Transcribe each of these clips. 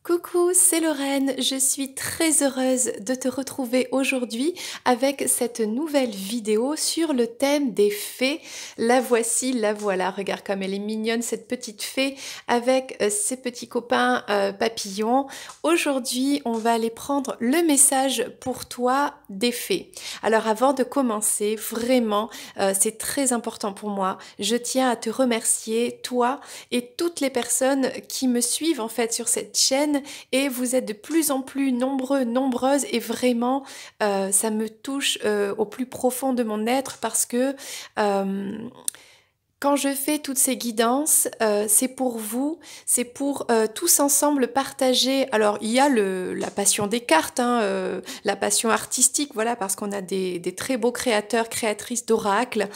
Coucou, c'est Lorraine. Je suis très heureuse de te retrouver aujourd'hui avec cette nouvelle vidéo sur le thème des fées. La voici, la voilà. Regarde comme elle est mignonne, cette petite fée avec ses petits copains papillons. Aujourd'hui, on va aller prendre le message pour toi des fées. Alors avant de commencer, vraiment, c'est très important pour moi. Je tiens à te remercier, toi et toutes les personnes qui me suivent en fait sur cette chaîne, et vous êtes de plus en plus nombreux, nombreuses, et vraiment ça me touche au plus profond de mon être parce que quand je fais toutes ces guidances, c'est pour vous, c'est pour tous ensemble partager. Alors, il y a la passion des cartes, hein, la passion artistique, voilà, parce qu'on a des très beaux créateurs, créatrices d'oracles,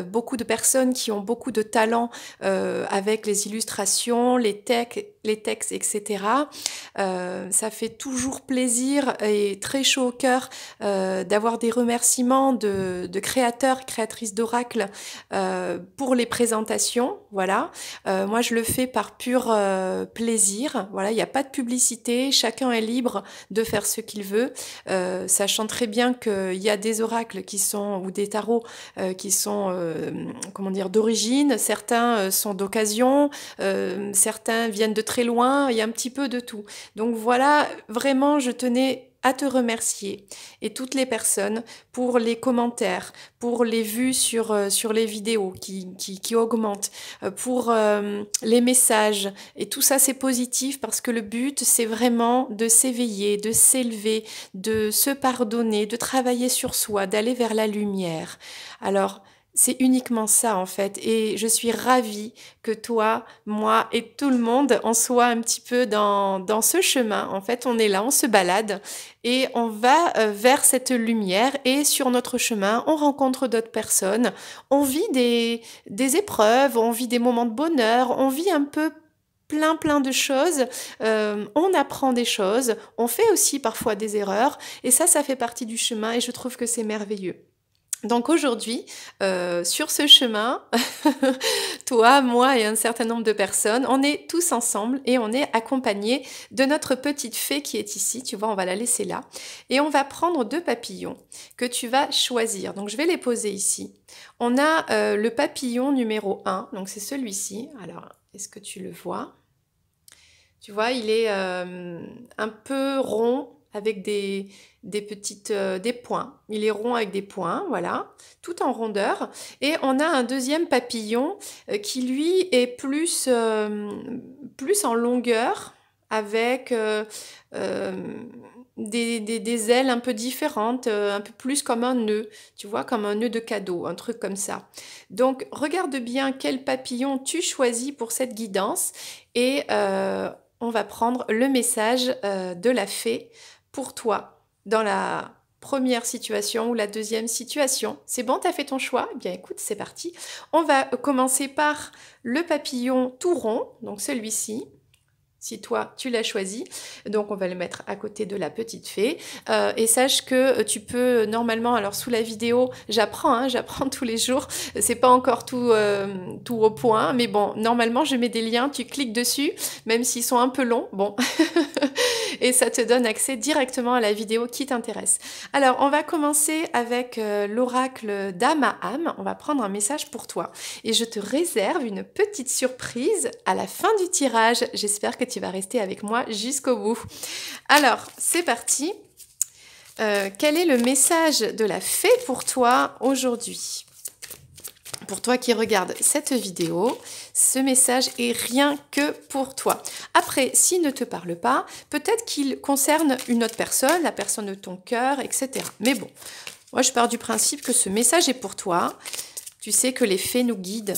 beaucoup de personnes qui ont beaucoup de talent avec les illustrations, les textes, etc. Ça fait toujours plaisir et très chaud au cœur d'avoir des remerciements de créateurs, créatrices d'oracles pour les présentations, voilà. Moi, je le fais par pur plaisir, voilà, il n'y a pas de publicité, chacun est libre de faire ce qu'il veut, sachant très bien qu'il y a des oracles qui sont, ou des tarots qui sont, comment dire, d'origine, certains sont d'occasion, certains viennent de très loin, il y a un petit peu de tout. Donc voilà, vraiment, je tenais à te remercier et toutes les personnes pour les commentaires, pour les vues sur les vidéos qui augmentent, pour les messages. Et tout ça, c'est positif parce que le but, c'est vraiment de s'éveiller, de s'élever, de se pardonner, de travailler sur soi, d'aller vers la lumière. Alors, c'est uniquement ça en fait, et je suis ravie que toi, moi et tout le monde, on soit un petit peu dans ce chemin. En fait, on est là, on se balade et on va vers cette lumière, et sur notre chemin, on rencontre d'autres personnes, on vit des épreuves, on vit des moments de bonheur, on vit un peu plein de choses, on apprend des choses, on fait aussi parfois des erreurs, et ça fait partie du chemin, et je trouve que c'est merveilleux. Donc aujourd'hui, sur ce chemin, toi, moi et un certain nombre de personnes, on est tous ensemble et on est accompagnés de notre petite fée qui est ici. Tu vois, on va la laisser là. Et on va prendre deux papillons que tu vas choisir. Donc je vais les poser ici. On a le papillon numéro 1, donc c'est celui-ci. Alors, est-ce que tu le vois? Tu vois, il est un peu rond avec des points. Il est rond avec des points, voilà, tout en rondeur. Et on a un deuxième papillon qui, lui, est plus en longueur, avec des ailes un peu différentes, un peu plus comme un nœud, tu vois, comme un nœud de cadeau, un truc comme ça. Donc, regarde bien quel papillon tu choisis pour cette guidance, et on va prendre le message de la fée pour toi dans la première situation ou la deuxième situation. C'est bon, t'as fait ton choix? Eh bien écoute, c'est parti. On va commencer par le papillon tout rond, donc celui-ci. Si toi, tu l'as choisi. Donc, on va le mettre à côté de la petite fée. Et sache que tu peux normalement, alors sous la vidéo, j'apprends, hein, j'apprends tous les jours. C'est pas encore tout au point. Mais bon, normalement, je mets des liens, tu cliques dessus, même s'ils sont un peu longs. Bon. Et ça te donne accès directement à la vidéo qui t'intéresse. Alors, on va commencer avec l'oracle d'âme à âme. On va prendre un message pour toi. Et je te réserve une petite surprise à la fin du tirage. J'espère que tu vas rester avec moi jusqu'au bout. Alors, c'est parti. Quel est le message de la fée pour toi aujourd'hui? Pour toi qui regarde cette vidéo, ce message est rien que pour toi. Après, s'il ne te parle pas, peut-être qu'il concerne une autre personne, la personne de ton cœur, etc. Mais bon, moi je pars du principe que ce message est pour toi. Tu sais que les fées nous guident.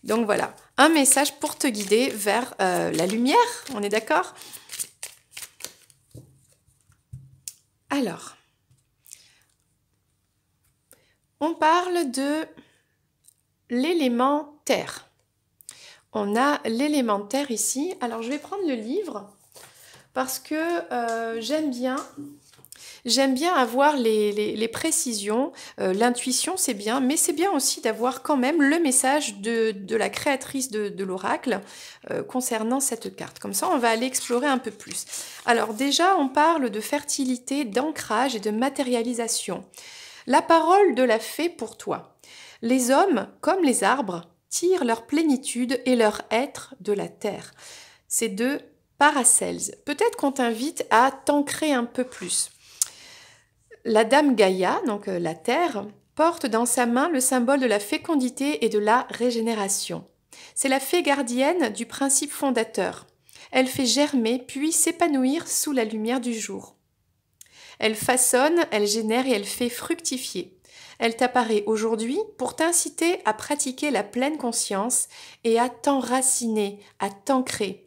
Donc voilà, un message pour te guider vers la lumière, on est d'accord? Alors, on parle de l'élément terre. On a l'élément terre ici. Alors, je vais prendre le livre parce que j'aime bien J'aime bien avoir les précisions, l'intuition c'est bien, mais c'est bien aussi d'avoir quand même le message de la créatrice de l'oracle concernant cette carte. Comme ça, on va aller explorer un peu plus. Alors déjà, on parle de fertilité, d'ancrage et de matérialisation. La parole de la fée pour toi. Les hommes, comme les arbres, tirent leur plénitude et leur être de la terre. C'est de Paracelse. Peut-être qu'on t'invite à t'ancrer un peu plus. La dame Gaïa, donc la terre, porte dans sa main le symbole de la fécondité et de la régénération. C'est la fée gardienne du principe fondateur. Elle fait germer puis s'épanouir sous la lumière du jour. Elle façonne, elle génère et elle fait fructifier. Elle t'apparaît aujourd'hui pour t'inciter à pratiquer la pleine conscience et à t'enraciner, à t'ancrer.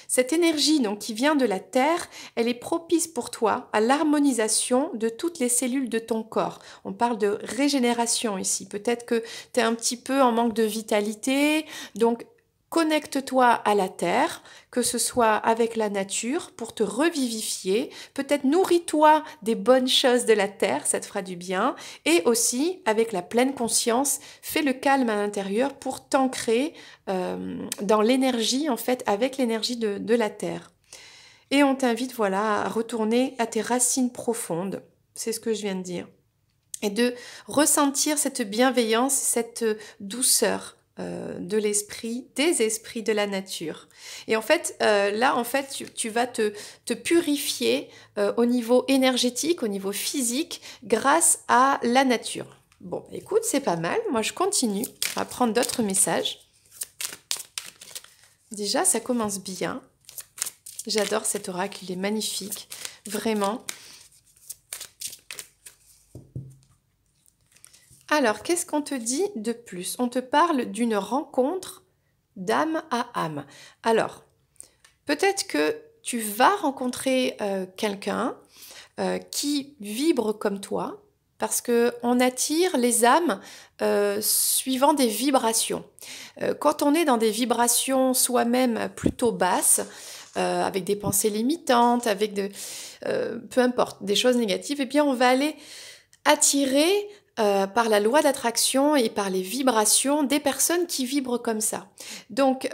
Cette énergie donc qui vient de la terre, elle est propice pour toi à l'harmonisation de toutes les cellules de ton corps. On parle de régénération ici. Peut-être que tu es un petit peu en manque de vitalité, donc connecte-toi à la terre, que ce soit avec la nature pour te revivifier. Peut-être nourris-toi des bonnes choses de la terre, ça te fera du bien. Et aussi, avec la pleine conscience, fais le calme à l'intérieur pour t'ancrer dans l'énergie, en fait, avec l'énergie de la terre. Et on t'invite, voilà, à retourner à tes racines profondes. C'est ce que je viens de dire. Et de ressentir cette bienveillance, cette douceur de l'esprit, des esprits de la nature. Et en fait, là, en fait, tu vas te purifier au niveau énergétique, au niveau physique, grâce à la nature. Bon, écoute, c'est pas mal. Moi, je continue. On va prendre d'autres messages. Déjà, ça commence bien. J'adore cet oracle, il est magnifique. Vraiment. Alors, qu'est-ce qu'on te dit de plus? On te parle d'une rencontre d'âme à âme. Alors, peut-être que tu vas rencontrer quelqu'un qui vibre comme toi, parce qu'on attire les âmes suivant des vibrations. Quand on est dans des vibrations soi-même plutôt basses, avec des pensées limitantes, avec peu importe, des choses négatives, eh bien on va aller attirer par la loi d'attraction et par les vibrations des personnes qui vibrent comme ça. Donc,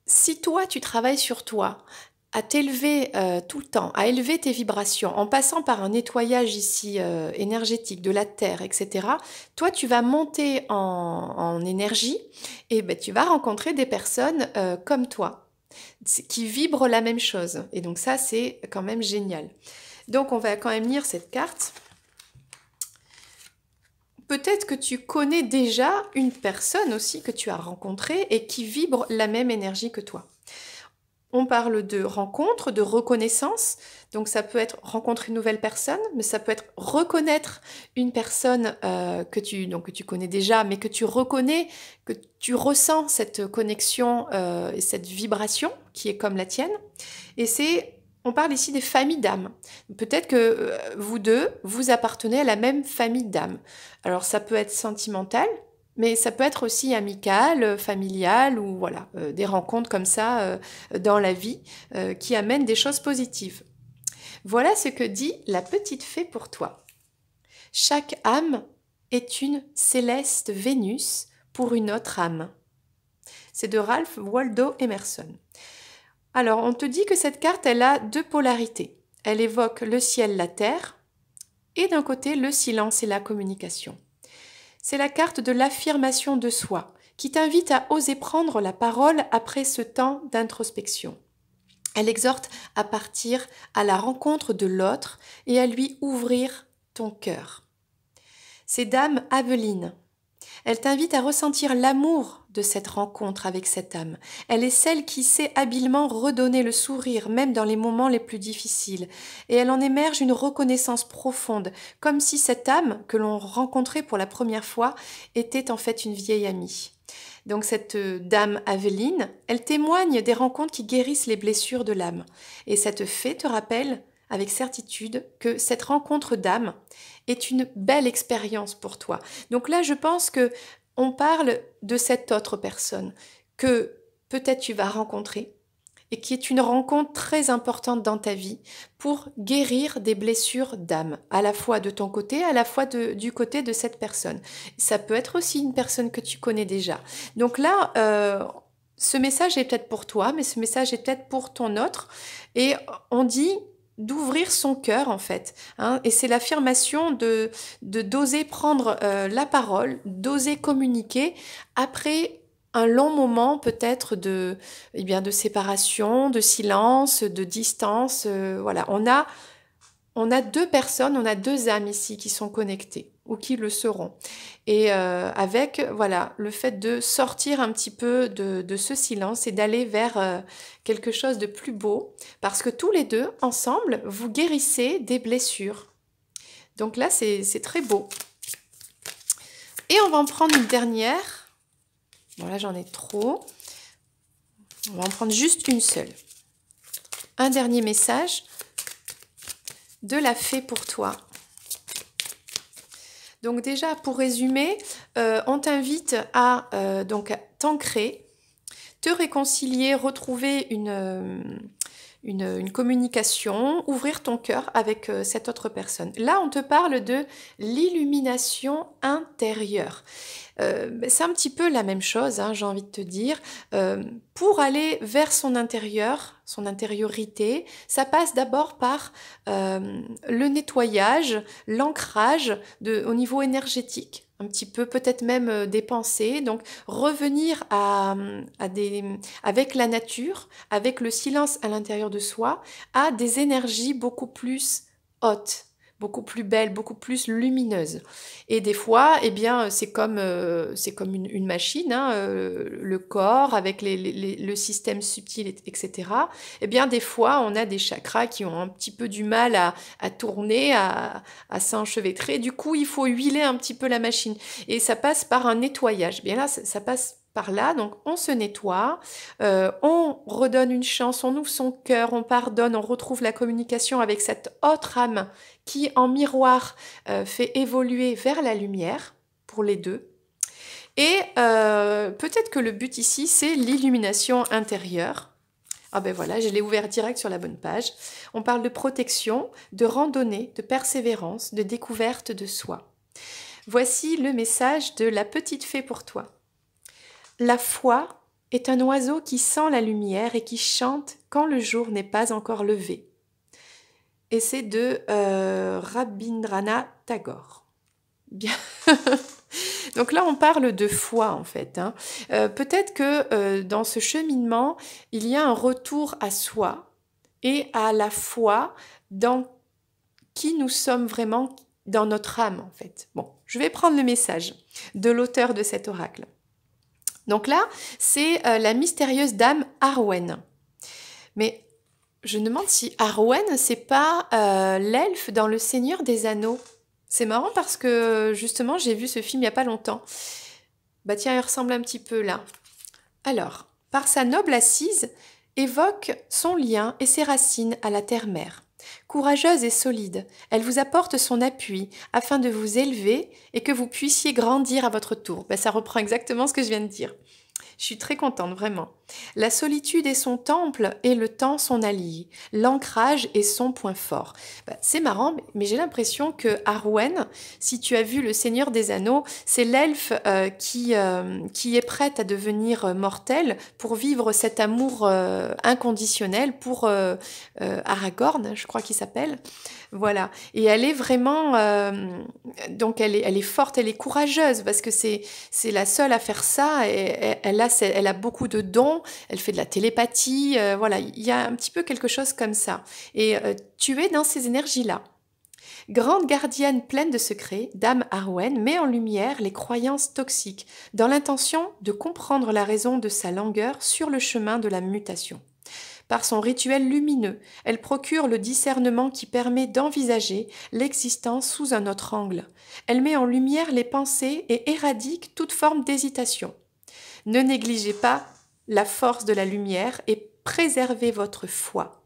si toi, tu travailles sur toi, à t'élever tout le temps, à élever tes vibrations, en passant par un nettoyage ici énergétique de la terre, etc., toi, tu vas monter en énergie et ben, tu vas rencontrer des personnes comme toi, qui vibrent la même chose. Et donc ça, c'est quand même génial. Donc, on va quand même lire cette carte. Peut-être que tu connais déjà une personne aussi que tu as rencontrée et qui vibre la même énergie que toi. On parle de rencontre, de reconnaissance. Donc ça peut être rencontrer une nouvelle personne, mais ça peut être reconnaître une personne que tu connais déjà, mais que tu reconnais, que tu ressens cette connexion et cette vibration qui est comme la tienne. Et on parle ici des familles d'âmes. Peut-être que vous deux, vous appartenez à la même famille d'âmes. Alors ça peut être sentimental, mais ça peut être aussi amical, familial, ou voilà, des rencontres comme ça dans la vie qui amènent des choses positives. Voilà ce que dit la petite fée pour toi. Chaque âme est une céleste Vénus pour une autre âme. C'est de Ralph Waldo Emerson. Alors, on te dit que cette carte, elle a deux polarités. Elle évoque le ciel, la terre, et d'un côté, le silence et la communication. C'est la carte de l'affirmation de soi, qui t'invite à oser prendre la parole après ce temps d'introspection. Elle exhorte à partir à la rencontre de l'autre et à lui ouvrir ton cœur. C'est Dame Aveline. Elle t'invite à ressentir l'amour de cette rencontre avec cette âme. Elle est celle qui sait habilement redonner le sourire, même dans les moments les plus difficiles. Et elle en émerge une reconnaissance profonde, comme si cette âme que l'on rencontrait pour la première fois était en fait une vieille amie. Donc cette dame Aveline, elle témoigne des rencontres qui guérissent les blessures de l'âme. Et cette fée te rappelle avec certitude que cette rencontre d'âme est une belle expérience pour toi. Donc là, je pense que on parle de cette autre personne que peut-être tu vas rencontrer et qui est une rencontre très importante dans ta vie pour guérir des blessures d'âme, à la fois de ton côté, à la fois du côté de cette personne. Ça peut être aussi une personne que tu connais déjà. Donc là, ce message est peut-être pour toi, mais ce message est peut-être pour ton autre. Et on dit d'ouvrir son cœur en fait, hein, et c'est l'affirmation de d'oser prendre la parole, d'oser communiquer après un long moment peut-être eh bien, de séparation, de silence, de distance. Voilà, on a deux personnes, on a deux âmes ici qui sont connectées ou qui le seront. Et avec voilà le fait de sortir un petit peu de ce silence et d'aller vers quelque chose de plus beau, parce que tous les deux, ensemble, vous guérissez des blessures. Donc là, c'est très beau. Et on va en prendre une dernière. Bon là, j'en ai trop. On va en prendre juste une seule. Un dernier message de la fée pour toi. Donc déjà, pour résumer, on t'invite à donc t'ancrer, te réconcilier, retrouver une communication, ouvrir ton cœur avec cette autre personne. Là, on te parle de l'illumination intérieure. C'est un petit peu la même chose, hein, j'ai envie de te dire. Pour aller vers son intérieur, son intériorité, ça passe d'abord par le nettoyage, l'ancrage au niveau énergétique, un petit peu peut-être même des pensées. Donc revenir avec la nature, avec le silence à l'intérieur de soi, à des énergies beaucoup plus hautes, beaucoup plus belle, beaucoup plus lumineuse. Et des fois, eh bien, c'est comme une machine, hein, le corps avec le système subtil, etc. Eh bien, des fois, on a des chakras qui ont un petit peu du mal à tourner, à s'enchevêtrer. Du coup, il faut huiler un petit peu la machine. Et ça passe par un nettoyage. Bien là, ça passe par là, donc on se nettoie, on redonne une chance, on ouvre son cœur, on pardonne, on retrouve la communication avec cette autre âme qui en miroir fait évoluer vers la lumière pour les deux. Et peut-être que le but ici, c'est l'illumination intérieure. Ah ben voilà, je l'ai ouvert direct sur la bonne page. On parle de protection, de randonnée, de persévérance, de découverte de soi. Voici le message de la petite fée pour toi. La foi est un oiseau qui sent la lumière et qui chante quand le jour n'est pas encore levé. Et c'est de Rabindranath Tagore. Bien. Donc là, on parle de foi en fait, hein. Peut-être que dans ce cheminement, il y a un retour à soi et à la foi dans qui nous sommes vraiment, dans notre âme en fait. Bon, je vais prendre le message de l'auteur de cet oracle. Donc là, c'est la mystérieuse dame Arwen. Mais je me demande si Arwen, c'est pas l'elfe dans Le Seigneur des Anneaux. C'est marrant parce que justement, j'ai vu ce film il n'y a pas longtemps. Bah tiens, il ressemble un petit peu là. Alors, par sa noble assise, évoque son lien et ses racines à la terre-mère. Courageuse et solide, elle vous apporte son appui afin de vous élever et que vous puissiez grandir à votre tour. Ben, ça reprend exactement ce que je viens de dire. Je suis très contente, vraiment. La solitude est son temple et le temps son allié. L'ancrage est son point fort. Ben, c'est marrant, mais j'ai l'impression que Arwen, si tu as vu Le Seigneur des Anneaux, c'est l'elfe qui est prête à devenir mortelle pour vivre cet amour inconditionnel pour Aragorn, je crois qu'il s'appelle. Voilà. Et elle est vraiment... donc elle est forte, elle est courageuse parce que c'est la seule à faire ça. Et elle a beaucoup de dons, elle fait de la télépathie. Voilà, il y a un petit peu quelque chose comme ça. Et tu es dans ces énergies-là. Grande gardienne pleine de secrets, Dame Arwen met en lumière les croyances toxiques dans l'intention de comprendre la raison de sa langueur sur le chemin de la mutation. Par son rituel lumineux, elle procure le discernement qui permet d'envisager l'existence sous un autre angle. Elle met en lumière les pensées et éradique toute forme d'hésitation. Ne négligez pas la force de la lumière et préservez votre foi.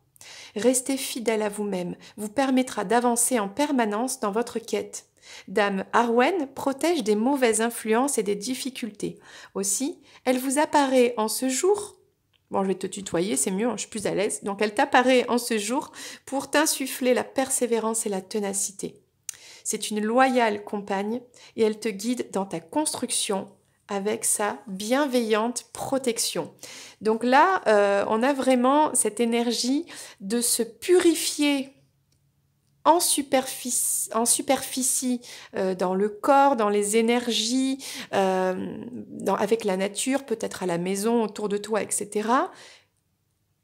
Restez fidèle à vous-même, vous permettra d'avancer en permanence dans votre quête. Dame Arwen protège des mauvaises influences et des difficultés. Aussi, elle vous apparaît en ce jour Bon, je vais te tutoyer, c'est mieux, hein, je suis plus à l'aise. Donc, elle t'apparaît en ce jour pour t'insuffler la persévérance et la ténacité. C'est une loyale compagne et elle te guide dans ta construction avec sa bienveillante protection. Donc là, on a vraiment cette énergie de se purifier en superficie dans le corps, dans les énergies, avec la nature, peut-être à la maison, autour de toi, etc.,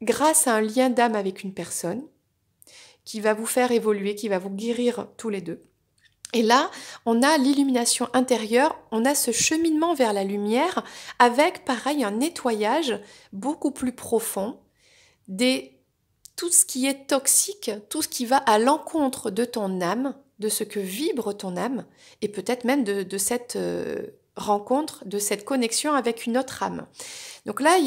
grâce à un lien d'âme avec une personne qui va vous faire évoluer, qui va vous guérir tous les deux. Et là, on a l'illumination intérieure, on a ce cheminement vers la lumière avec, pareil, un nettoyage beaucoup plus profond tout ce qui est toxique, tout ce qui va à l'encontre de ton âme, de ce que vibre ton âme, et peut-être même de cette rencontre, de cette connexion avec une autre âme. Donc là,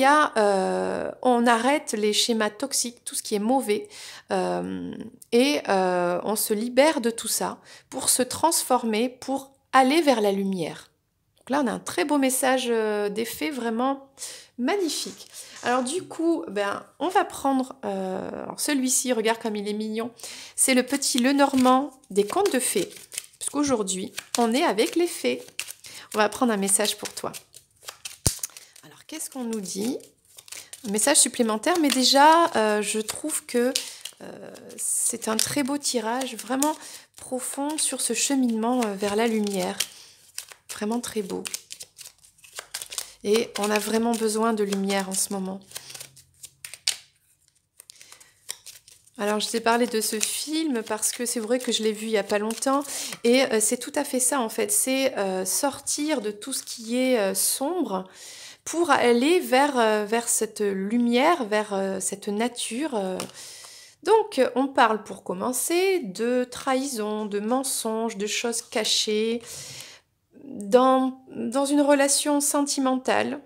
on arrête les schémas toxiques, tout ce qui est mauvais, et on se libère de tout ça pour se transformer, pour aller vers la lumière. Donc là, on a un très beau message d'effet, vraiment magnifique. Alors du coup, on va prendre celui-ci, regarde comme il est mignon. C'est le petit Lenormand des contes de fées. Parce qu'aujourd'hui, on est avec les fées. On va prendre un message pour toi. Alors, qu'est-ce qu'on nous dit? Un message supplémentaire, mais déjà, je trouve que c'est un très beau tirage, vraiment profond sur ce cheminement vers la lumière. Vraiment très beau. Et on a vraiment besoin de lumière en ce moment. Alors, je t'ai parlé de ce film parce que c'est vrai que je l'ai vu il n'y a pas longtemps. Et c'est tout à fait ça, en fait. C'est sortir de tout ce qui est sombre pour aller vers cette lumière, vers cette nature. Donc, on parle pour commencer de trahison, de mensonges, de choses cachées dans une relation sentimentale.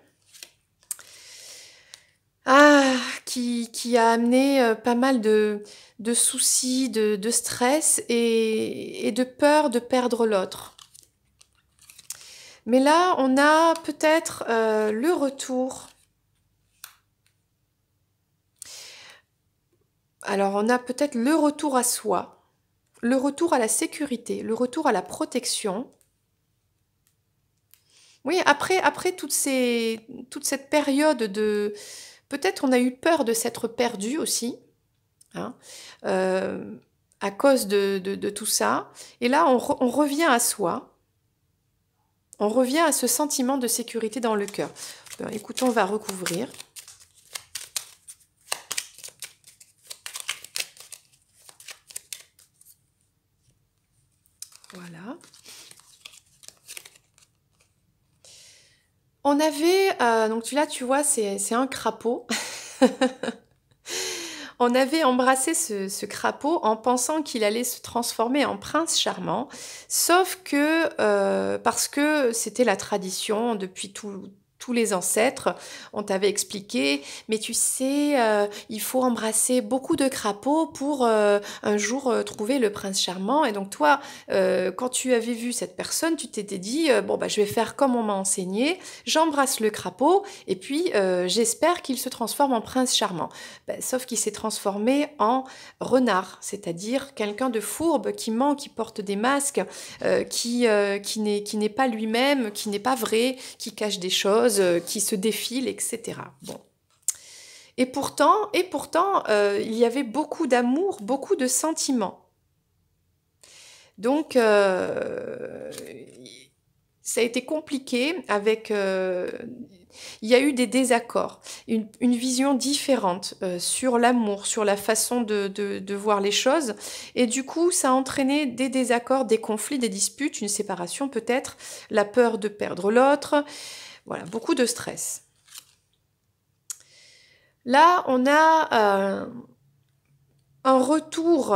Qui a amené pas mal de soucis, de stress et de peur de perdre l'autre. Mais là, on a peut-être le retour. Alors, on a peut-être le retour à soi, le retour à la sécurité, le retour à la protection. Oui, après toute cette période de... Peut-être on a eu peur de s'être perdu aussi, hein, à cause de tout ça. Et là, on revient à soi. On revient à ce sentiment de sécurité dans le cœur. Écoutez, on va recouvrir. Voilà. On avait, donc là tu vois, c'est un crapaud. On avait embrassé ce crapaud en pensant qu'il allait se transformer en prince charmant, sauf que, parce que c'était la tradition depuis tous les ancêtres, on t'avait expliqué, mais tu sais, il faut embrasser beaucoup de crapauds pour un jour trouver le prince charmant. Et donc toi, quand tu avais vu cette personne, tu t'étais dit, bon, je vais faire comme on m'a enseigné, j'embrasse le crapaud, et puis j'espère qu'il se transforme en prince charmant. Sauf qu'il s'est transformé en renard, c'est-à-dire quelqu'un de fourbe, qui ment, qui porte des masques, qui n'est pas lui-même, qui n'est pas vrai, qui cache des choses, qui se défile, etc. Bon. Et pourtant, il y avait beaucoup d'amour, beaucoup de sentiments. Donc, ça a été compliqué avec... il y a eu des désaccords, une vision différente sur l'amour, sur la façon de voir les choses. Et du coup, ça a entraîné des désaccords, des conflits, des disputes, une séparation peut-être, la peur de perdre l'autre. Voilà, beaucoup de stress. Là, on a un retour,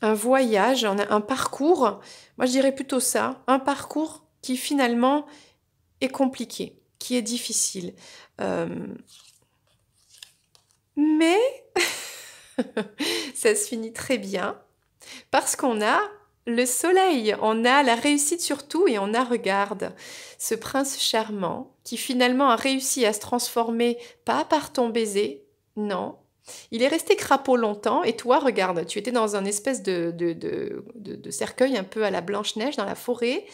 un voyage, un parcours. Moi, je dirais plutôt ça, un parcours qui finalement est compliqué, qui est difficile. Mais ça se finit très bien parce qu'on a le soleil, on a la réussite sur tout et on a, regarde, ce prince charmant qui finalement a réussi à se transformer, pas par ton baiser, non. Il est resté crapaud longtemps et toi, regarde, tu étais dans un espèce de cercueil un peu à la Blanche-Neige dans la forêt.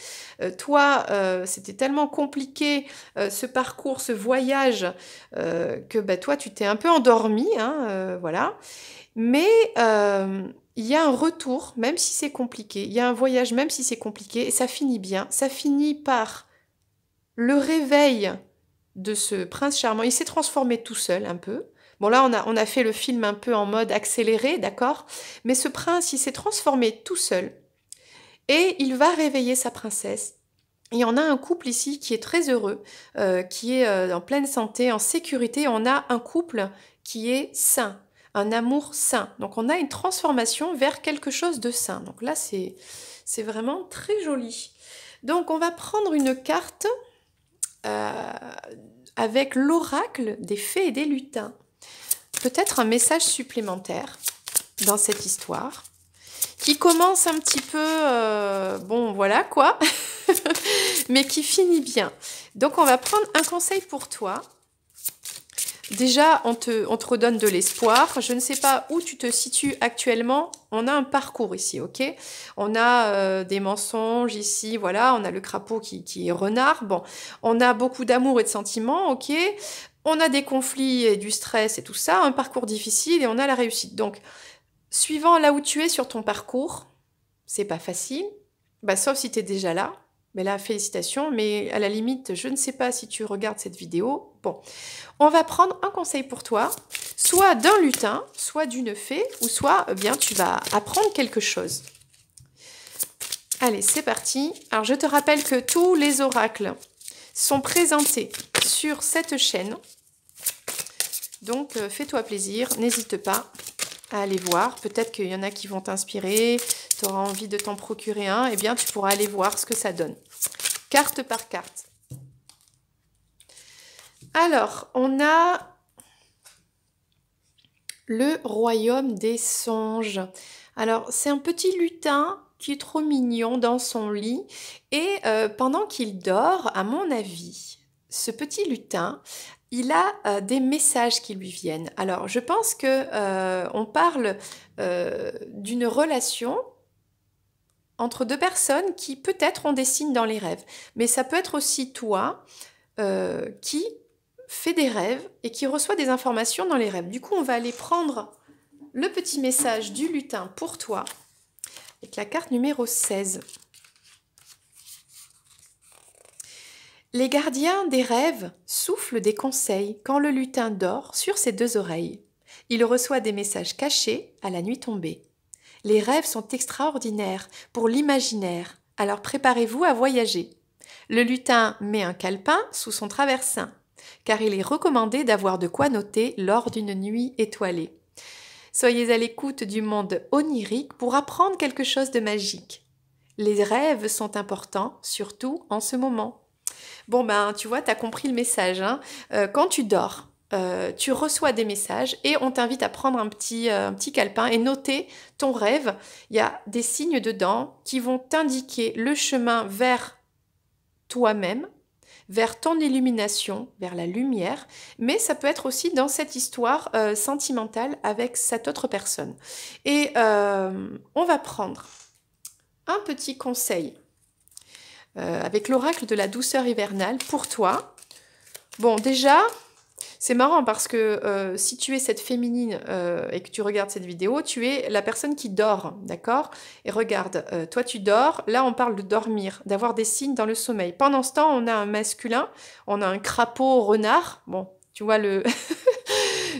Toi, c'était tellement compliqué ce parcours, ce voyage, que bah, toi, tu t'es un peu endormi, hein, voilà. Mais il y a un retour, même si c'est compliqué. Il y a un voyage, même si c'est compliqué, et ça finit bien. Ça finit par le réveil de ce prince charmant. Il s'est transformé tout seul un peu. Bon là, on a fait le film un peu en mode accéléré, d'accord? Mais ce prince, il s'est transformé tout seul. Et il va réveiller sa princesse. Et on a un couple ici qui est très heureux, qui est en pleine santé, en sécurité. On a un couple qui est sain, un amour sain. Donc on a une transformation vers quelque chose de sain. Donc là, c'est vraiment très joli. Donc on va prendre une carte avec l'oracle des fées et des lutins. Peut-être un message supplémentaire dans cette histoire qui commence un petit peu, bon voilà quoi, mais qui finit bien. Donc on va prendre un conseil pour toi. Déjà, on te redonne de l'espoir. Je ne sais pas où tu te situes actuellement. On a un parcours ici, ok? On a des mensonges ici, voilà. On a le crapaud qui est renard. Bon, on a beaucoup d'amour et de sentiments, ok? On a des conflits et du stress et tout ça. Un parcours difficile et on a la réussite. Donc, suivant là où tu es sur ton parcours, c'est pas facile. Bah, sauf si tu es déjà là. Mais là, félicitations. Mais à la limite, je ne sais pas si tu regardes cette vidéo. Bon, on va prendre un conseil pour toi, soit d'un lutin, soit d'une fée, ou soit bien tu vas apprendre quelque chose. Allez, c'est parti. Alors, je te rappelle que tous les oracles sont présentés sur cette chaîne. Donc, fais-toi plaisir, n'hésite pas à aller voir. Peut-être qu'il y en a qui vont t'inspirer, tu auras envie de t'en procurer un, et bien tu pourras aller voir ce que ça donne. Carte par carte. Alors, on a le royaume des songes. Alors, c'est un petit lutin qui est trop mignon dans son lit. Et pendant qu'il dort, à mon avis, ce petit lutin, il a des messages qui lui viennent. Alors, je pense que on parle d'une relation entre deux personnes qui peut-être ont des signes dans les rêves. Mais ça peut être aussi toi qui fait des rêves et qui reçoit des informations dans les rêves. Du coup, on va aller prendre le petit message du lutin pour toi avec la carte numéro 16. Les gardiens des rêves soufflent des conseils quand le lutin dort sur ses deux oreilles. Il reçoit des messages cachés à la nuit tombée. Les rêves sont extraordinaires pour l'imaginaire, alors préparez-vous à voyager. Le lutin met un calepin sous son traversin, car il est recommandé d'avoir de quoi noter lors d'une nuit étoilée. Soyez à l'écoute du monde onirique pour apprendre quelque chose de magique. Les rêves sont importants, surtout en ce moment. Bon ben, tu vois, tu as compris le message. Hein. Quand tu dors, tu reçois des messages et on t'invite à prendre un petit calepin et noter ton rêve. Il y a des signes dedans qui vont t'indiquer le chemin vers toi-même, vers ton illumination, vers la lumière, mais ça peut être aussi dans cette histoire sentimentale avec cette autre personne. Et on va prendre un petit conseil avec l'oracle de la douceur hivernale pour toi. Bon, déjà, c'est marrant parce que si tu es cette féminine et que tu regardes cette vidéo, tu es la personne qui dort, d'accord? Et regarde, toi tu dors, là on parle de dormir, d'avoir des signes dans le sommeil. Pendant ce temps, on a un masculin, on a un crapaud renard, bon, tu vois le,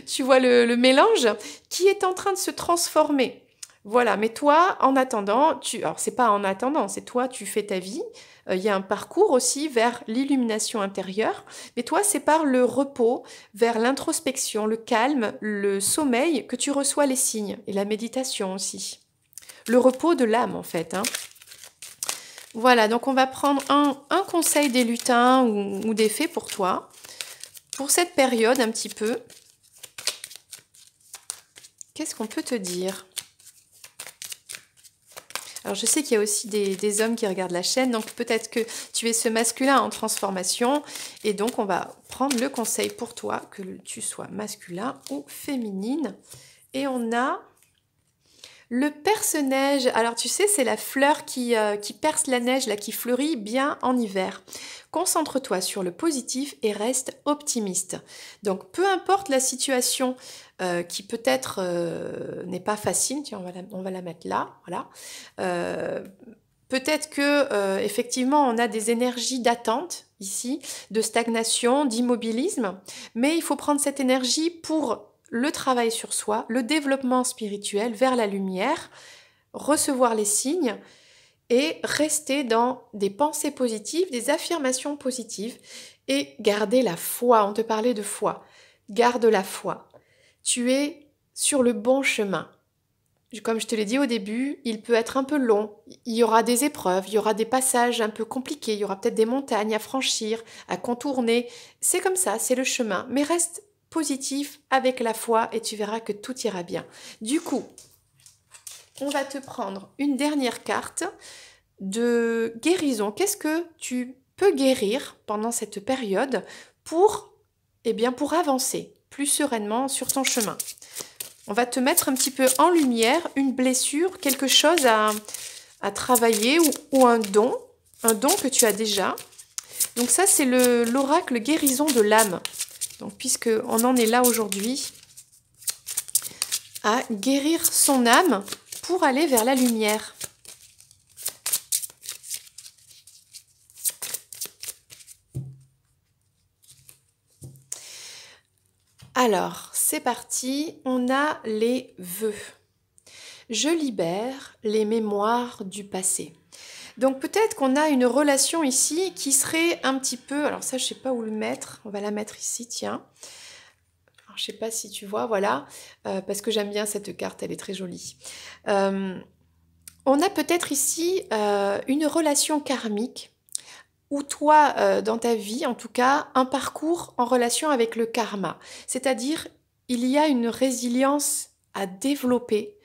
tu vois le mélange, qui est en train de se transformer. Voilà, mais toi, en attendant, alors c'est pas en attendant, c'est toi, tu fais ta vie. Il y a un parcours aussi vers l'illumination intérieure, mais toi, c'est par le repos, vers l'introspection, le calme, le sommeil que tu reçois les signes, et la méditation aussi. Le repos de l'âme, en fait. Hein. Voilà, donc on va prendre un conseil des lutins ou des fées pour toi, pour cette période un petit peu. Qu'est-ce qu'on peut te dire ? Alors je sais qu'il y a aussi des hommes qui regardent la chaîne, donc peut-être que tu es ce masculin en transformation, et donc on va prendre le conseil pour toi, que tu sois masculin ou féminine. Et on a le perce-neige. Alors tu sais, c'est la fleur qui perce la neige, là, qui fleurit bien en hiver. Concentre-toi sur le positif et reste optimiste. Donc peu importe la situation qui peut-être n'est pas facile, tiens, on va la mettre là, voilà. Peut-être que effectivement on a des énergies d'attente ici, de stagnation, d'immobilisme, mais il faut prendre cette énergie pour le travail sur soi, le développement spirituel vers la lumière, recevoir les signes et rester dans des pensées positives, des affirmations positives et garder la foi. On te parlait de foi. Garde la foi. Tu es sur le bon chemin. Comme je te l'ai dit au début, il peut être un peu long. Il y aura des épreuves, il y aura des passages un peu compliqués, il y aura peut-être des montagnes à franchir, à contourner. C'est comme ça, c'est le chemin. Mais reste positif avec la foi et tu verras que tout ira bien. Du coup, on va te prendre une dernière carte de guérison. Qu'est-ce que tu peux guérir pendant cette période pour, pour avancer plus sereinement sur ton chemin? On va te mettre un petit peu en lumière une blessure, quelque chose à travailler ou un don que tu as déjà. Donc ça, c'est l'oracle guérison de l'âme. Donc puisque on en est là aujourd'hui, à guérir son âme pour aller vers la lumière. Alors, c'est parti, on a les vœux. Je libère les mémoires du passé. Donc peut-être qu'on a une relation ici qui serait un petit peu... Alors ça, je ne sais pas où le mettre. On va la mettre ici, tiens. Alors, je ne sais pas si tu vois, voilà. Parce que j'aime bien cette carte, elle est très jolie. On a peut-être ici une relation karmique ou toi, dans ta vie, en tout cas, un parcours en relation avec le karma. C'est-à-dire, il y a une résilience à développer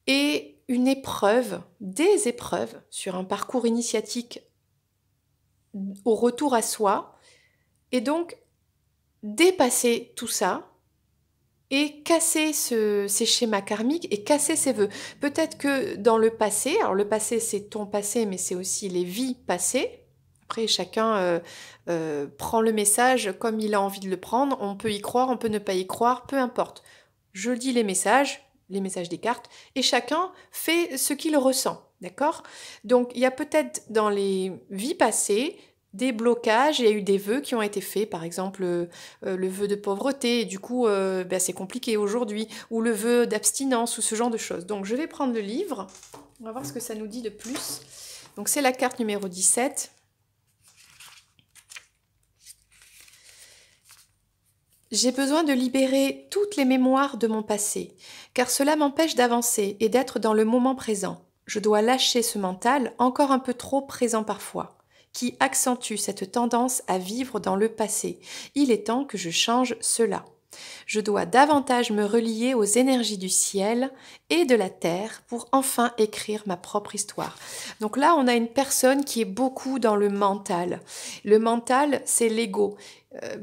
et une épreuve, des épreuves sur un parcours initiatique au retour à soi, et donc dépasser tout ça et casser ces schémas karmiques et casser ces vœux. Peut-être que dans le passé, alors le passé c'est ton passé, mais c'est aussi les vies passées. Après, chacun prend le message comme il a envie de le prendre. On peut y croire, on peut ne pas y croire, peu importe. Je dis les messages des cartes, et chacun fait ce qu'il ressent, d'accord? Donc, il y a peut-être dans les vies passées des blocages, il y a eu des vœux qui ont été faits, par exemple le vœu de pauvreté, et du coup, c'est compliqué aujourd'hui, ou le vœu d'abstinence, ou ce genre de choses. Donc, je vais prendre le livre, on va voir ce que ça nous dit de plus. Donc, c'est la carte numéro 17. J'ai besoin de libérer toutes les mémoires de mon passé, car cela m'empêche d'avancer et d'être dans le moment présent. Je dois lâcher ce mental encore un peu trop présent parfois, qui accentue cette tendance à vivre dans le passé. Il est temps que je change cela. Je dois davantage me relier aux énergies du ciel et de la terre pour enfin écrire ma propre histoire. Donc là, on a une personne qui est beaucoup dans le mental. Le mental, c'est l'ego.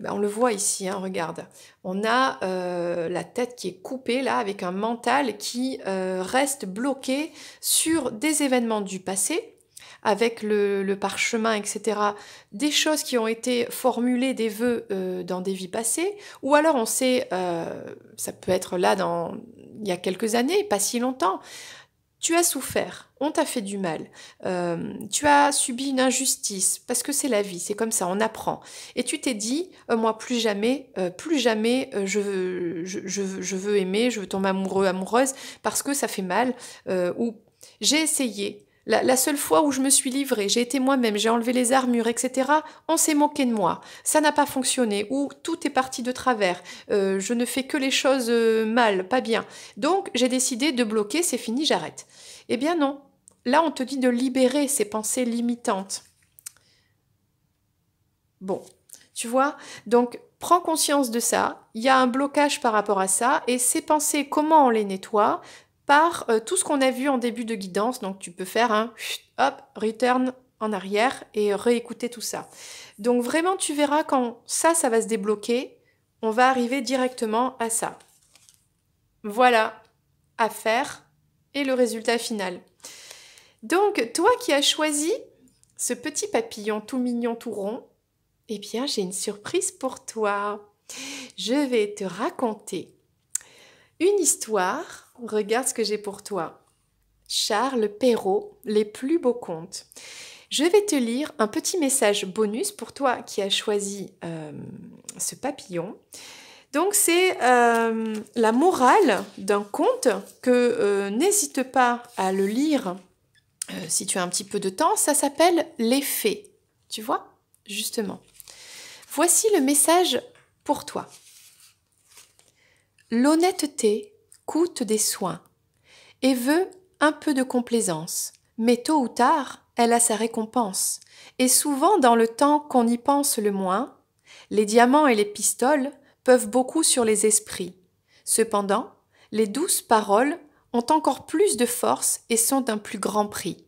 On le voit ici, hein, regarde. On a la tête qui est coupée là avec un mental qui reste bloqué sur des événements du passé, avec le parchemin, etc., des choses qui ont été formulées, des vœux dans des vies passées, ou alors on sait, ça peut être là il y a quelques années, pas si longtemps, tu as souffert, on t'a fait du mal, tu as subi une injustice, parce que c'est la vie, c'est comme ça, on apprend. Et tu t'es dit, moi plus jamais, je veux aimer, je veux tomber amoureux, amoureuse, parce que ça fait mal, ou j'ai essayé. La seule fois où je me suis livrée, j'ai été moi-même, j'ai enlevé les armures, etc., on s'est moqué de moi. Ça n'a pas fonctionné, ou tout est parti de travers. Je ne fais que les choses mal, pas bien. Donc, j'ai décidé de bloquer, c'est fini, j'arrête. Eh bien non. Là, on te dit de libérer ces pensées limitantes. Bon, tu vois, donc prends conscience de ça. Il y a un blocage par rapport à ça, et ces pensées, comment on les nettoie? par tout ce qu'on a vu en début de guidance. Donc tu peux faire un hop, return en arrière et réécouter tout ça. Donc vraiment, tu verras quand ça va se débloquer, on va arriver directement à ça. Voilà, à faire et le résultat final. Donc, toi qui as choisi ce petit papillon tout mignon, tout rond, eh bien, j'ai une surprise pour toi. Je vais te raconter une histoire. Regarde ce que j'ai pour toi. Charles Perrault, les plus beaux contes. Je vais te lire un petit message bonus pour toi qui as choisi ce papillon. Donc c'est la morale d'un conte que n'hésite pas à le lire si tu as un petit peu de temps. Ça s'appelle Les Fées. Tu vois, justement. Voici le message pour toi. L'honnêteté coûte des soins et veut un peu de complaisance, mais tôt ou tard, elle a sa récompense. Et souvent, dans le temps qu'on y pense le moins, les diamants et les pistoles peuvent beaucoup sur les esprits. Cependant, les douces paroles ont encore plus de force et sont d'un plus grand prix.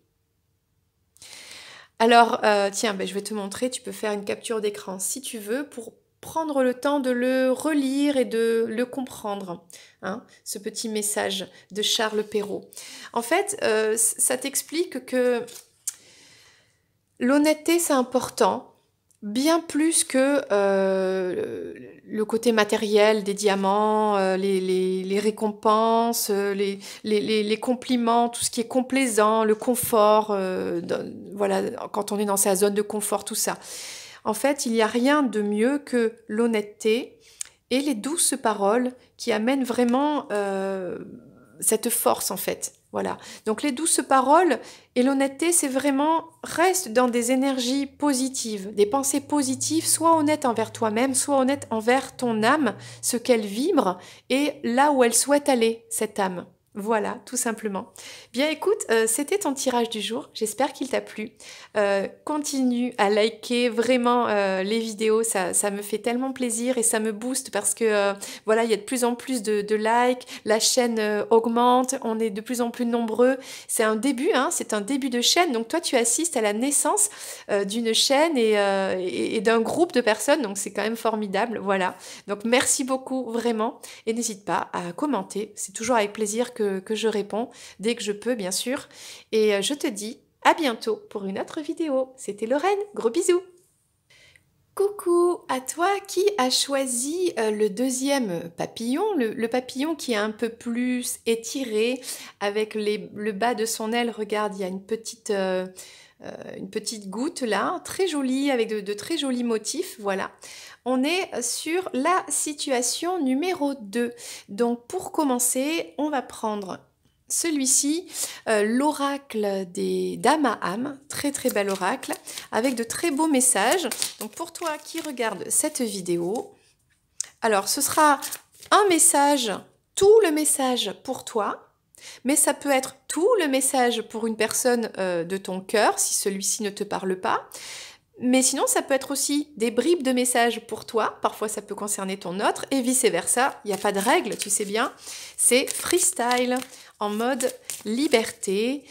Alors, tiens, je vais te montrer, tu peux faire une capture d'écran si tu veux pour prendre le temps de le relire et de le comprendre, hein, ce petit message de Charles Perrault. En fait, ça t'explique que l'honnêteté, c'est important, bien plus que le côté matériel des diamants, les récompenses, les compliments, tout ce qui est complaisant, le confort, voilà, quand on est dans sa zone de confort, tout ça. En fait, il n'y a rien de mieux que l'honnêteté et les douces paroles qui amènent vraiment cette force, en fait. Voilà. Donc les douces paroles et l'honnêteté, c'est vraiment, reste dans des énergies positives, des pensées positives, sois honnête envers toi-même, sois honnête envers ton âme, ce qu'elle vibre et là où elle souhaite aller, cette âme. Voilà, tout simplement. Bien écoute, c'était ton tirage du jour, j'espère qu'il t'a plu. Continue à liker vraiment les vidéos, ça me fait tellement plaisir et ça me booste parce que voilà, il y a de plus en plus de likes, la chaîne augmente, on est de plus en plus nombreux. C'est un début, hein, c'est un début de chaîne, donc toi tu assistes à la naissance d'une chaîne et d'un groupe de personnes, donc c'est quand même formidable, voilà. Donc merci beaucoup vraiment et n'hésite pas à commenter, c'est toujours avec plaisir que je réponds dès que je peux bien sûr et je te dis à bientôt pour une autre vidéo. C'était Lorraine, gros bisous. Coucou à toi qui a choisi le deuxième papillon, le papillon qui est un peu plus étiré avec le bas de son aile, regarde, il y a une petite goutte là, très jolie, avec de très jolis motifs, voilà. On est sur la situation numéro 2. Donc pour commencer, on va prendre celui-ci, l'oracle des dames à âme, très très bel oracle, avec de très beaux messages. Donc pour toi qui regarde cette vidéo, alors ce sera un message, tout le message pour toi, mais ça peut être tout le message pour une personne de ton cœur, si celui-ci ne te parle pas. Mais sinon, ça peut être aussi des bribes de messages pour toi. Parfois, ça peut concerner ton autre et vice-versa. Il n'y a pas de règle, tu sais bien. C'est freestyle, en mode liberté,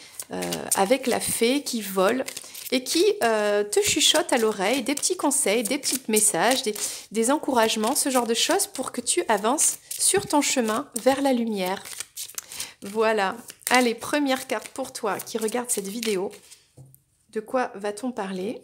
avec la fée qui vole et qui te chuchote à l'oreille des petits conseils, des petits messages, des encouragements, ce genre de choses pour que tu avances sur ton chemin vers la lumière. Voilà. Allez, première carte pour toi qui regarde cette vidéo. De quoi va-t-on parler ?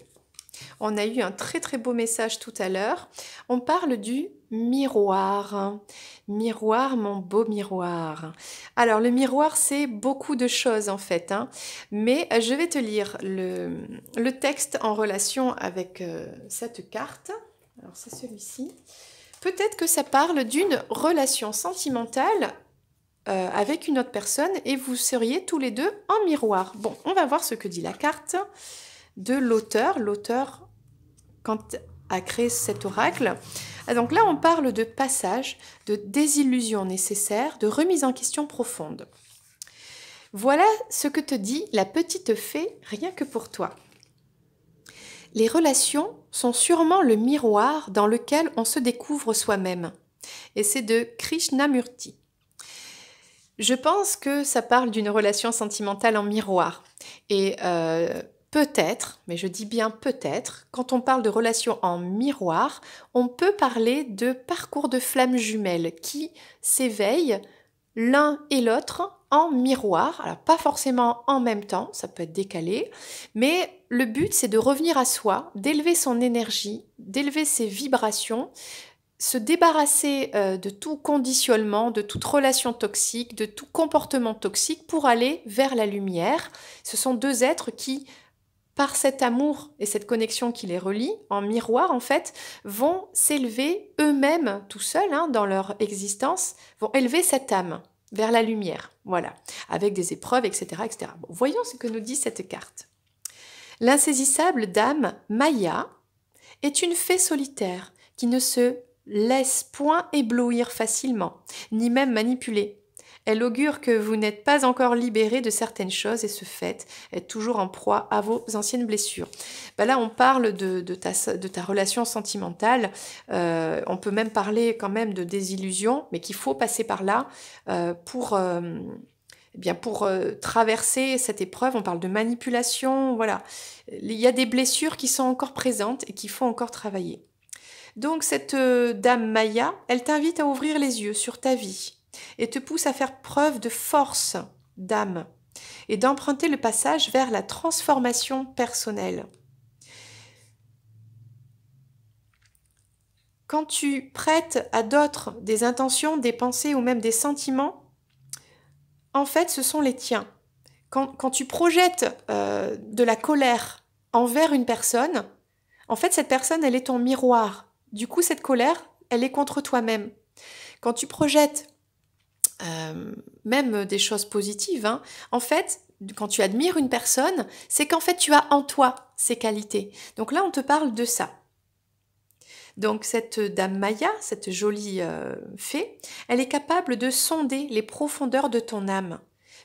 On a eu un très très beau message tout à l'heure. On parle du miroir. Miroir, mon beau miroir. Alors le miroir, c'est beaucoup de choses en fait, hein. Mais je vais te lire le texte en relation avec cette carte. Alors c'est celui-ci. Peut-être que ça parle d'une relation sentimentale avec une autre personne et vous seriez tous les deux en miroir. Bon, on va voir ce que dit la carte de l'auteur. L'auteur, quand a créé cet oracle. Donc là, on parle de passage, de désillusion nécessaire, de remise en question profonde. Voilà ce que te dit la petite fée, rien que pour toi. Les relations sont sûrement le miroir dans lequel on se découvre soi-même. Et c'est de Krishnamurti. Je pense que ça parle d'une relation sentimentale en miroir. Et peut-être, mais je dis bien peut-être, quand on parle de relation en miroir, on peut parler de parcours de flammes jumelles qui s'éveillent l'un et l'autre en miroir. Alors pas forcément en même temps, ça peut être décalé, mais le but c'est de revenir à soi, d'élever son énergie, d'élever ses vibrations, se débarrasser de tout conditionnement, de toute relation toxique, de tout comportement toxique pour aller vers la lumière. Ce sont deux êtres qui, par cet amour et cette connexion qui les relie, en miroir en fait, vont s'élever eux-mêmes tout seuls dans leur existence, vont élever cette âme vers la lumière, voilà, avec des épreuves, etc. etc. Bon, voyons ce que nous dit cette carte. L'insaisissable dame Maya est une fée solitaire qui ne se laisse point éblouir facilement, ni même manipuler. Elle augure que vous n'êtes pas encore libéré de certaines choses et ce fait est toujours en proie à vos anciennes blessures. Ben là, on parle de ta relation sentimentale. On peut même parler quand même de désillusion, mais qu'il faut passer par là pour traverser cette épreuve. On parle de manipulation, voilà. Il y a des blessures qui sont encore présentes et qu'il faut encore travailler. Donc cette dame Maya, elle t'invite à ouvrir les yeux sur ta vie et te pousse à faire preuve de force d'âme et d'emprunter le passage vers la transformation personnelle. Quand tu prêtes à d'autres des intentions, des pensées ou même des sentiments, en fait, ce sont les tiens. Quand tu projettes de la colère envers une personne, en fait, cette personne, elle est ton miroir. Du coup, cette colère, elle est contre toi-même. Quand tu projettes même des choses positives, en fait, quand tu admires une personne, c'est qu'en fait, tu as en toi ces qualités. Donc là, on te parle de ça. Donc cette dame Maya, cette jolie fée, elle est capable de sonder les profondeurs de ton âme.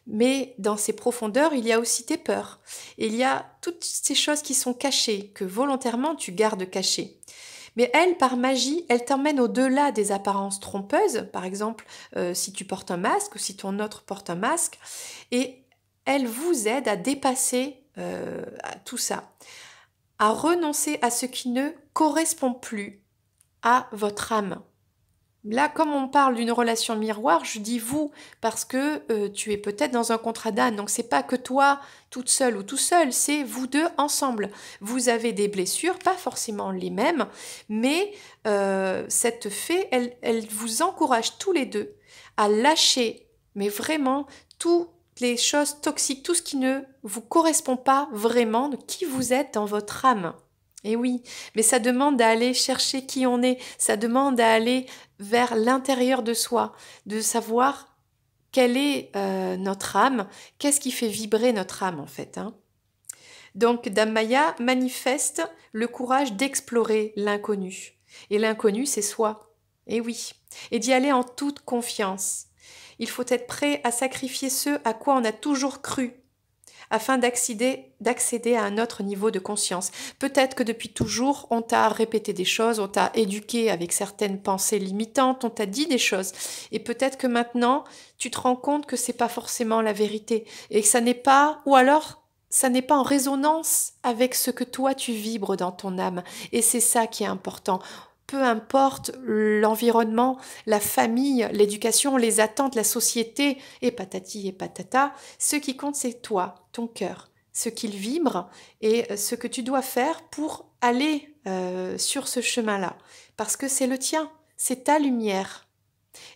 Mais dans ces profondeurs, il y a aussi tes peurs. Il y a toutes ces choses qui sont cachées, que volontairement tu gardes cachées. Mais elle, par magie, elle t'emmène au-delà des apparences trompeuses, par exemple si tu portes un masque ou si ton autre porte un masque, et elle vous aide à dépasser tout ça, à renoncer à ce qui ne correspond plus à votre âme. Là, comme on parle d'une relation miroir, je dis vous parce que tu es peut-être dans un contrat d'âme. Donc c'est pas que toi toute seule ou tout seul, c'est vous deux ensemble. Vous avez des blessures, pas forcément les mêmes, mais cette fée, elle vous encourage tous les deux à lâcher, mais vraiment toutes les choses toxiques, tout ce qui ne vous correspond pas vraiment de qui vous êtes dans votre âme. Et oui, mais ça demande à aller chercher qui on est, ça demande à aller vers l'intérieur de soi, de savoir quelle est notre âme, qu'est-ce qui fait vibrer notre âme en fait. Donc Dame Maya manifeste le courage d'explorer l'inconnu. Et l'inconnu, c'est soi. Et oui, et d'y aller en toute confiance. Il faut être prêt à sacrifier ce à quoi on a toujours cru, afin d'accéder à un autre niveau de conscience. Peut-être que depuis toujours, on t'a répété des choses, on t'a éduqué avec certaines pensées limitantes, on t'a dit des choses. Et peut-être que maintenant, tu te rends compte que c'est pas forcément la vérité. Et que ça n'est pas, ou alors, ça n'est pas en résonance avec ce que toi tu vibres dans ton âme. Et c'est ça qui est important. Peu importe l'environnement, la famille, l'éducation, les attentes, la société, et patati et patata, ce qui compte c'est toi, ton cœur, ce qu'il vibre et ce que tu dois faire pour aller sur ce chemin-là. Parce que c'est le tien, c'est ta lumière.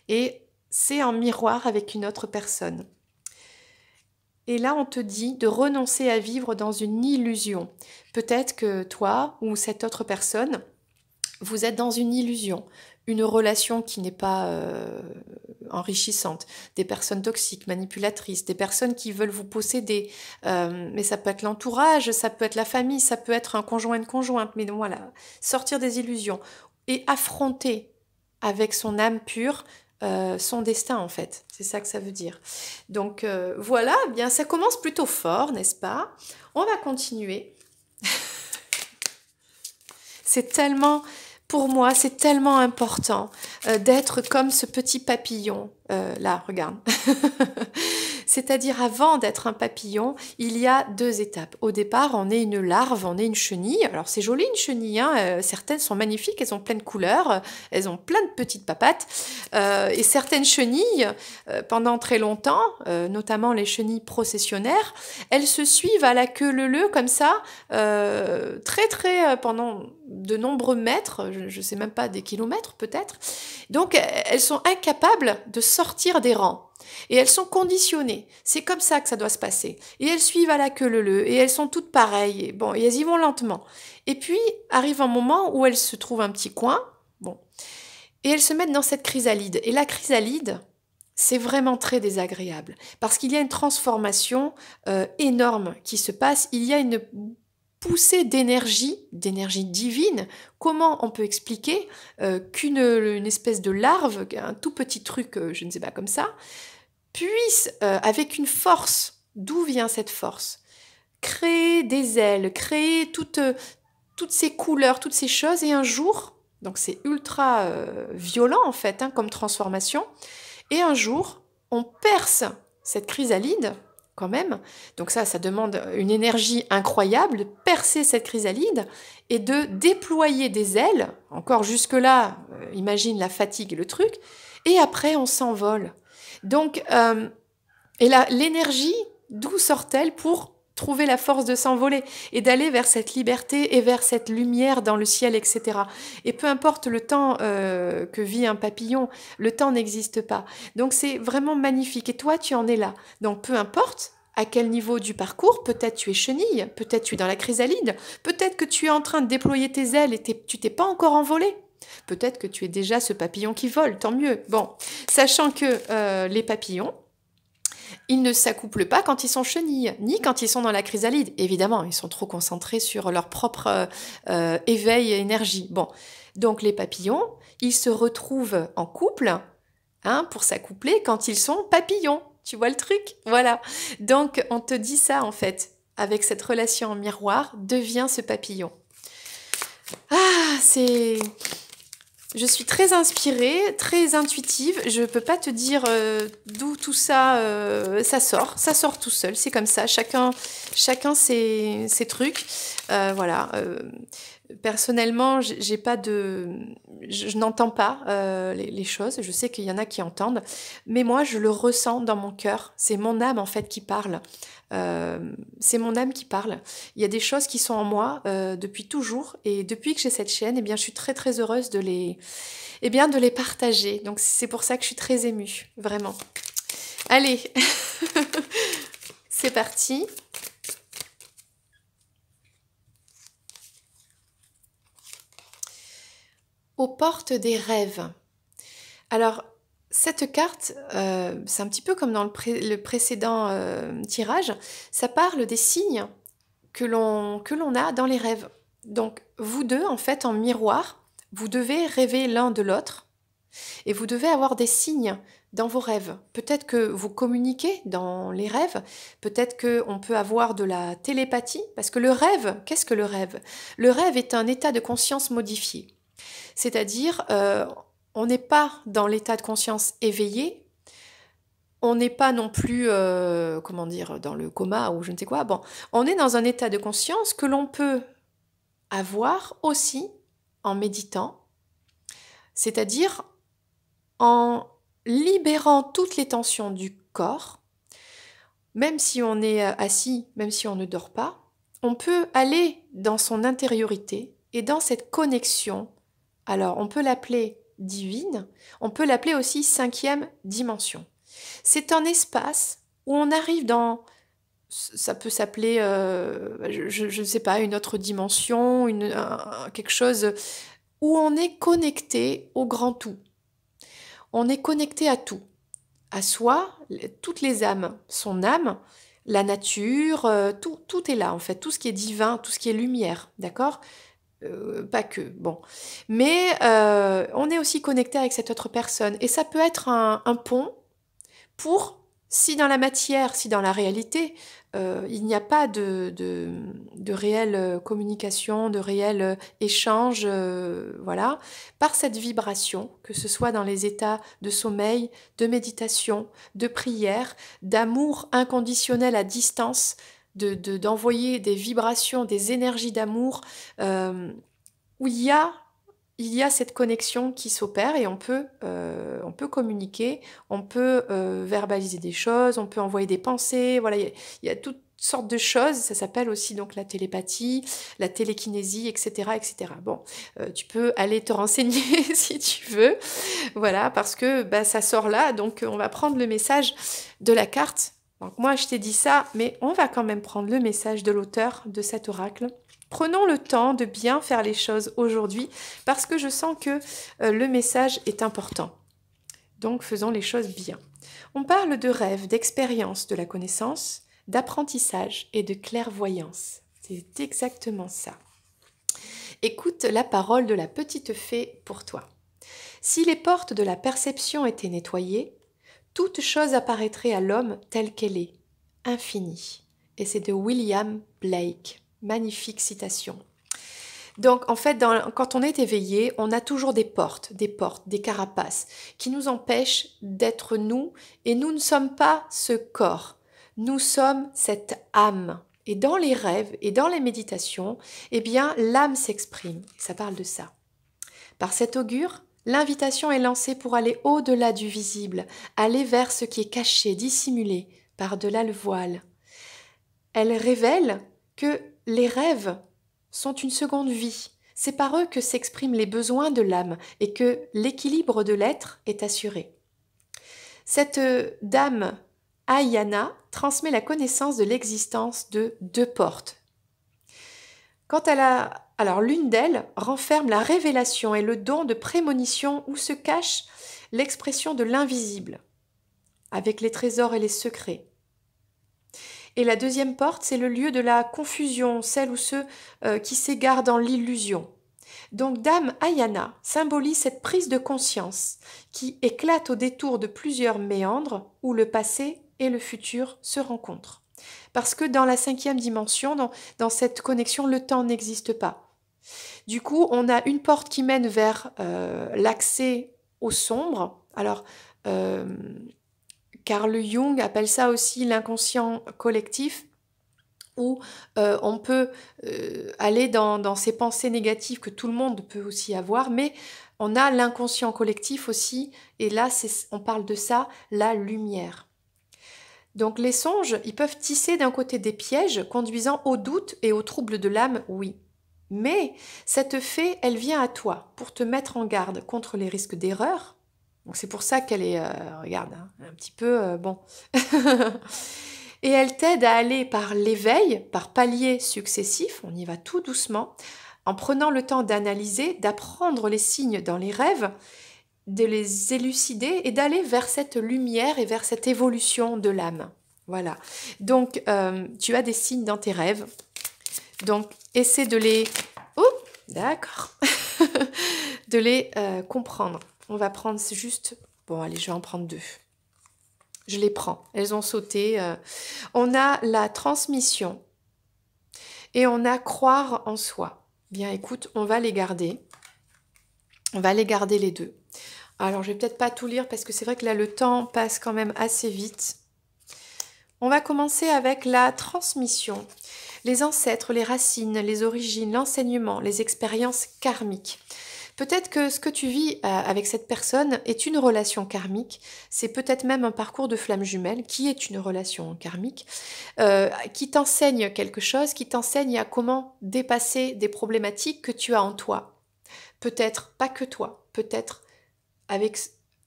Et c'est en miroir avec une autre personne. Et là, on te dit de renoncer à vivre dans une illusion. Peut-être que toi ou cette autre personne, vous êtes dans une illusion, une relation qui n'est pas enrichissante, des personnes toxiques, manipulatrices, des personnes qui veulent vous posséder, mais ça peut être l'entourage, ça peut être la famille, ça peut être un conjoint, une conjointe, mais voilà, sortir des illusions et affronter avec son âme pure son destin en fait, c'est ça que ça veut dire. Donc voilà, eh bien ça commence plutôt fort, n'est-ce pas? On va continuer. C'est tellement pour moi, c'est tellement important d'être comme ce petit papillon. Là, regarde. C'est-à-dire, avant d'être un papillon, il y a deux étapes. Au départ, on est une larve, on est une chenille. Alors, c'est joli une chenille, hein. Certaines sont magnifiques, elles ont plein de couleurs, elles ont plein de petites papates. Et certaines chenilles, pendant très longtemps, notamment les chenilles processionnaires, elles se suivent à la queue leu-leu comme ça, pendant de nombreux mètres, je ne sais même pas, des kilomètres peut-être. Donc, elles sont incapables de sortir des rangs. Et elles sont conditionnées. C'est comme ça que ça doit se passer. Et elles suivent à la queue leu-leu. Et elles sont toutes pareilles. Et bon, et elles y vont lentement. Et puis, arrive un moment où elles se trouvent un petit coin. Bon. Et elles se mettent dans cette chrysalide. Et la chrysalide, c'est vraiment très désagréable. Parce qu'il y a une transformation énorme qui se passe. Il y a une poussée d'énergie divine. Comment on peut expliquer qu'une espèce de larve, un tout petit truc, je ne sais pas comme ça, puisse, avec une force, d'où vient cette force, créer des ailes, créer toutes ces couleurs, toutes ces choses, et un jour, donc c'est ultra violent en fait, hein, comme transformation, et un jour, on perce cette chrysalide, quand même, donc ça demande une énergie incroyable, de percer cette chrysalide, et de déployer des ailes, encore jusque-là, imagine la fatigue et le truc, et après on s'envole. Donc, et là, l'énergie, d'où sort-elle pour trouver la force de s'envoler et d'aller vers cette liberté et vers cette lumière dans le ciel, etc. Et peu importe le temps que vit un papillon, le temps n'existe pas. Donc c'est vraiment magnifique. Et toi, tu en es là. Donc peu importe à quel niveau du parcours, peut-être tu es chenille, peut-être tu es dans la chrysalide, peut-être que tu es en train de déployer tes ailes et tu t'es pas encore envolé. Peut-être que tu es déjà ce papillon qui vole, tant mieux. Bon, sachant que les papillons, ils ne s'accouplent pas quand ils sont chenilles, ni quand ils sont dans la chrysalide. Évidemment, ils sont trop concentrés sur leur propre éveil et énergie. Bon, donc les papillons, ils se retrouvent en couple, hein, pour s'accoupler quand ils sont papillons. Tu vois le truc? Voilà. Donc, on te dit ça, en fait. Avec cette relation en miroir, deviens ce papillon. Ah, c'est... Je suis très inspirée, très intuitive. Je peux pas te dire d'où tout ça, ça sort tout seul. C'est comme ça. Chacun ses trucs. Voilà. Personnellement, j'ai pas de, je n'entends pas les choses. Je sais qu'il y en a qui entendent, mais moi, je le ressens dans mon cœur. C'est mon âme en fait qui parle. C'est mon âme qui parle. Il y a des choses qui sont en moi depuis toujours, et depuis que j'ai cette chaîne, eh bien, je suis très très heureuse de les partager. Donc c'est pour ça que je suis très émue, vraiment. Allez, c'est parti. Aux portes des rêves. Alors, cette carte, c'est un petit peu comme dans le précédent tirage, ça parle des signes que l'on a dans les rêves. Donc, vous deux, en fait, en miroir, vous devez rêver l'un de l'autre et vous devez avoir des signes dans vos rêves. Peut-être que vous communiquez dans les rêves, peut-être qu'on peut avoir de la télépathie, parce que le rêve, qu'est-ce que le rêve? Le rêve est un état de conscience modifié. C'est-à-dire, on n'est pas dans l'état de conscience éveillé, on n'est pas non plus, comment dire, dans le coma ou je ne sais quoi. Bon, on est dans un état de conscience que l'on peut avoir aussi en méditant, c'est-à-dire en libérant toutes les tensions du corps, même si on est assis, même si on ne dort pas, on peut aller dans son intériorité et dans cette connexion. Alors, on peut l'appeler divine, on peut l'appeler aussi cinquième dimension. C'est un espace où on arrive dans, ça peut s'appeler, je ne sais pas, une autre dimension, quelque chose où on est connecté au grand tout. On est connecté à tout, à soi, toutes les âmes, son âme, la nature, tout est là en fait, tout ce qui est divin, tout ce qui est lumière, d'accord ? Pas que, bon. Mais on est aussi connecté avec cette autre personne. Et ça peut être un pont pour Si dans la matière, si dans la réalité, il n'y a pas de réelle communication, de réel échange, voilà, par cette vibration, que ce soit dans les états de sommeil, de méditation, de prière, d'amour inconditionnel à distance, d'envoyer des vibrations, des énergies d'amour, où il y a cette connexion qui s'opère et on peut communiquer, on peut verbaliser des choses, on peut envoyer des pensées, voilà, il y a toutes sortes de choses, ça s'appelle aussi donc la télépathie, la télékinésie, etc., etc. Bon, tu peux aller te renseigner si tu veux, voilà, parce que bah, ça sort là, donc on va prendre le message de la carte. Donc moi je t'ai dit ça, mais on va quand même prendre le message de l'auteur de cet oracle. Prenons le temps de bien faire les choses aujourd'hui parce que je sens que le message est important. Donc faisons les choses bien. On parle de rêve, d'expérience de la connaissance, d'apprentissage et de clairvoyance. C'est exactement ça. Écoute la parole de la petite fée pour toi. Si les portes de la perception étaient nettoyées, toute chose apparaîtrait à l'homme telle qu'elle est, infinie. Et c'est de William Blake. Magnifique citation. Donc, en fait, quand on est éveillé, on a toujours des portes, des carapaces qui nous empêchent d'être nous. Et nous ne sommes pas ce corps. Nous sommes cette âme. Et dans les rêves et dans les méditations, eh bien, l'âme s'exprime. Ça parle de ça. Par cet augure, l'invitation est lancée pour aller au-delà du visible, aller vers ce qui est caché, dissimulé, par-delà le voile. Elle révèle que les rêves sont une seconde vie. C'est par eux que s'expriment les besoins de l'âme et que l'équilibre de l'être est assuré. Cette dame, Ayana, transmet la connaissance de l'existence de deux portes. Alors l'une d'elles renferme la révélation et le don de prémonition où se cache l'expression de l'invisible, avec les trésors et les secrets. Et la deuxième porte, c'est le lieu de la confusion, celle où ceux qui s'égarent dans l'illusion. Donc Dame Ayana symbolise cette prise de conscience qui éclate au détour de plusieurs méandres où le passé et le futur se rencontrent. Parce que dans la 5e dimension, dans cette connexion, le temps n'existe pas. Du coup, on a une porte qui mène vers l'accès au sombre. Alors, Carl Jung appelle ça aussi l'inconscient collectif, où on peut aller dans ces pensées négatives que tout le monde peut aussi avoir, mais on a l'inconscient collectif aussi, et là on parle de ça, la lumière. Donc les songes, ils peuvent tisser d'un côté des pièges conduisant au doute et au trouble de l'âme, oui. Mais cette fée, elle vient à toi pour te mettre en garde contre les risques d'erreur. Donc c'est pour ça qu'elle est, regarde, hein, un petit peu, bon. Et elle t'aide à aller par l'éveil, par paliers successifs, on y va tout doucement, en prenant le temps d'analyser, d'apprendre les signes dans les rêves, de les élucider et d'aller vers cette lumière et vers cette évolution de l'âme. Voilà. Donc, tu as des signes dans tes rêves. Donc, essaie de les... Oh, d'accord. de les comprendre. On va prendre juste... Bon, allez, je vais en prendre 2. Je les prends. Elles ont sauté. On a la transmission et on a croire en soi. Bien, écoute, on va les garder. On va les garder les deux. Alors, je vais peut-être pas tout lire parce que c'est vrai que là, le temps passe quand même assez vite. On va commencer avec la transmission. Les ancêtres, les racines, les origines, l'enseignement, les expériences karmiques. Peut-être que ce que tu vis avec cette personne est une relation karmique, c'est peut-être même un parcours de flamme jumelle qui est une relation karmique, qui t'enseigne quelque chose, qui t'enseigne à comment dépasser des problématiques que tu as en toi. Peut-être pas que toi, peut-être avec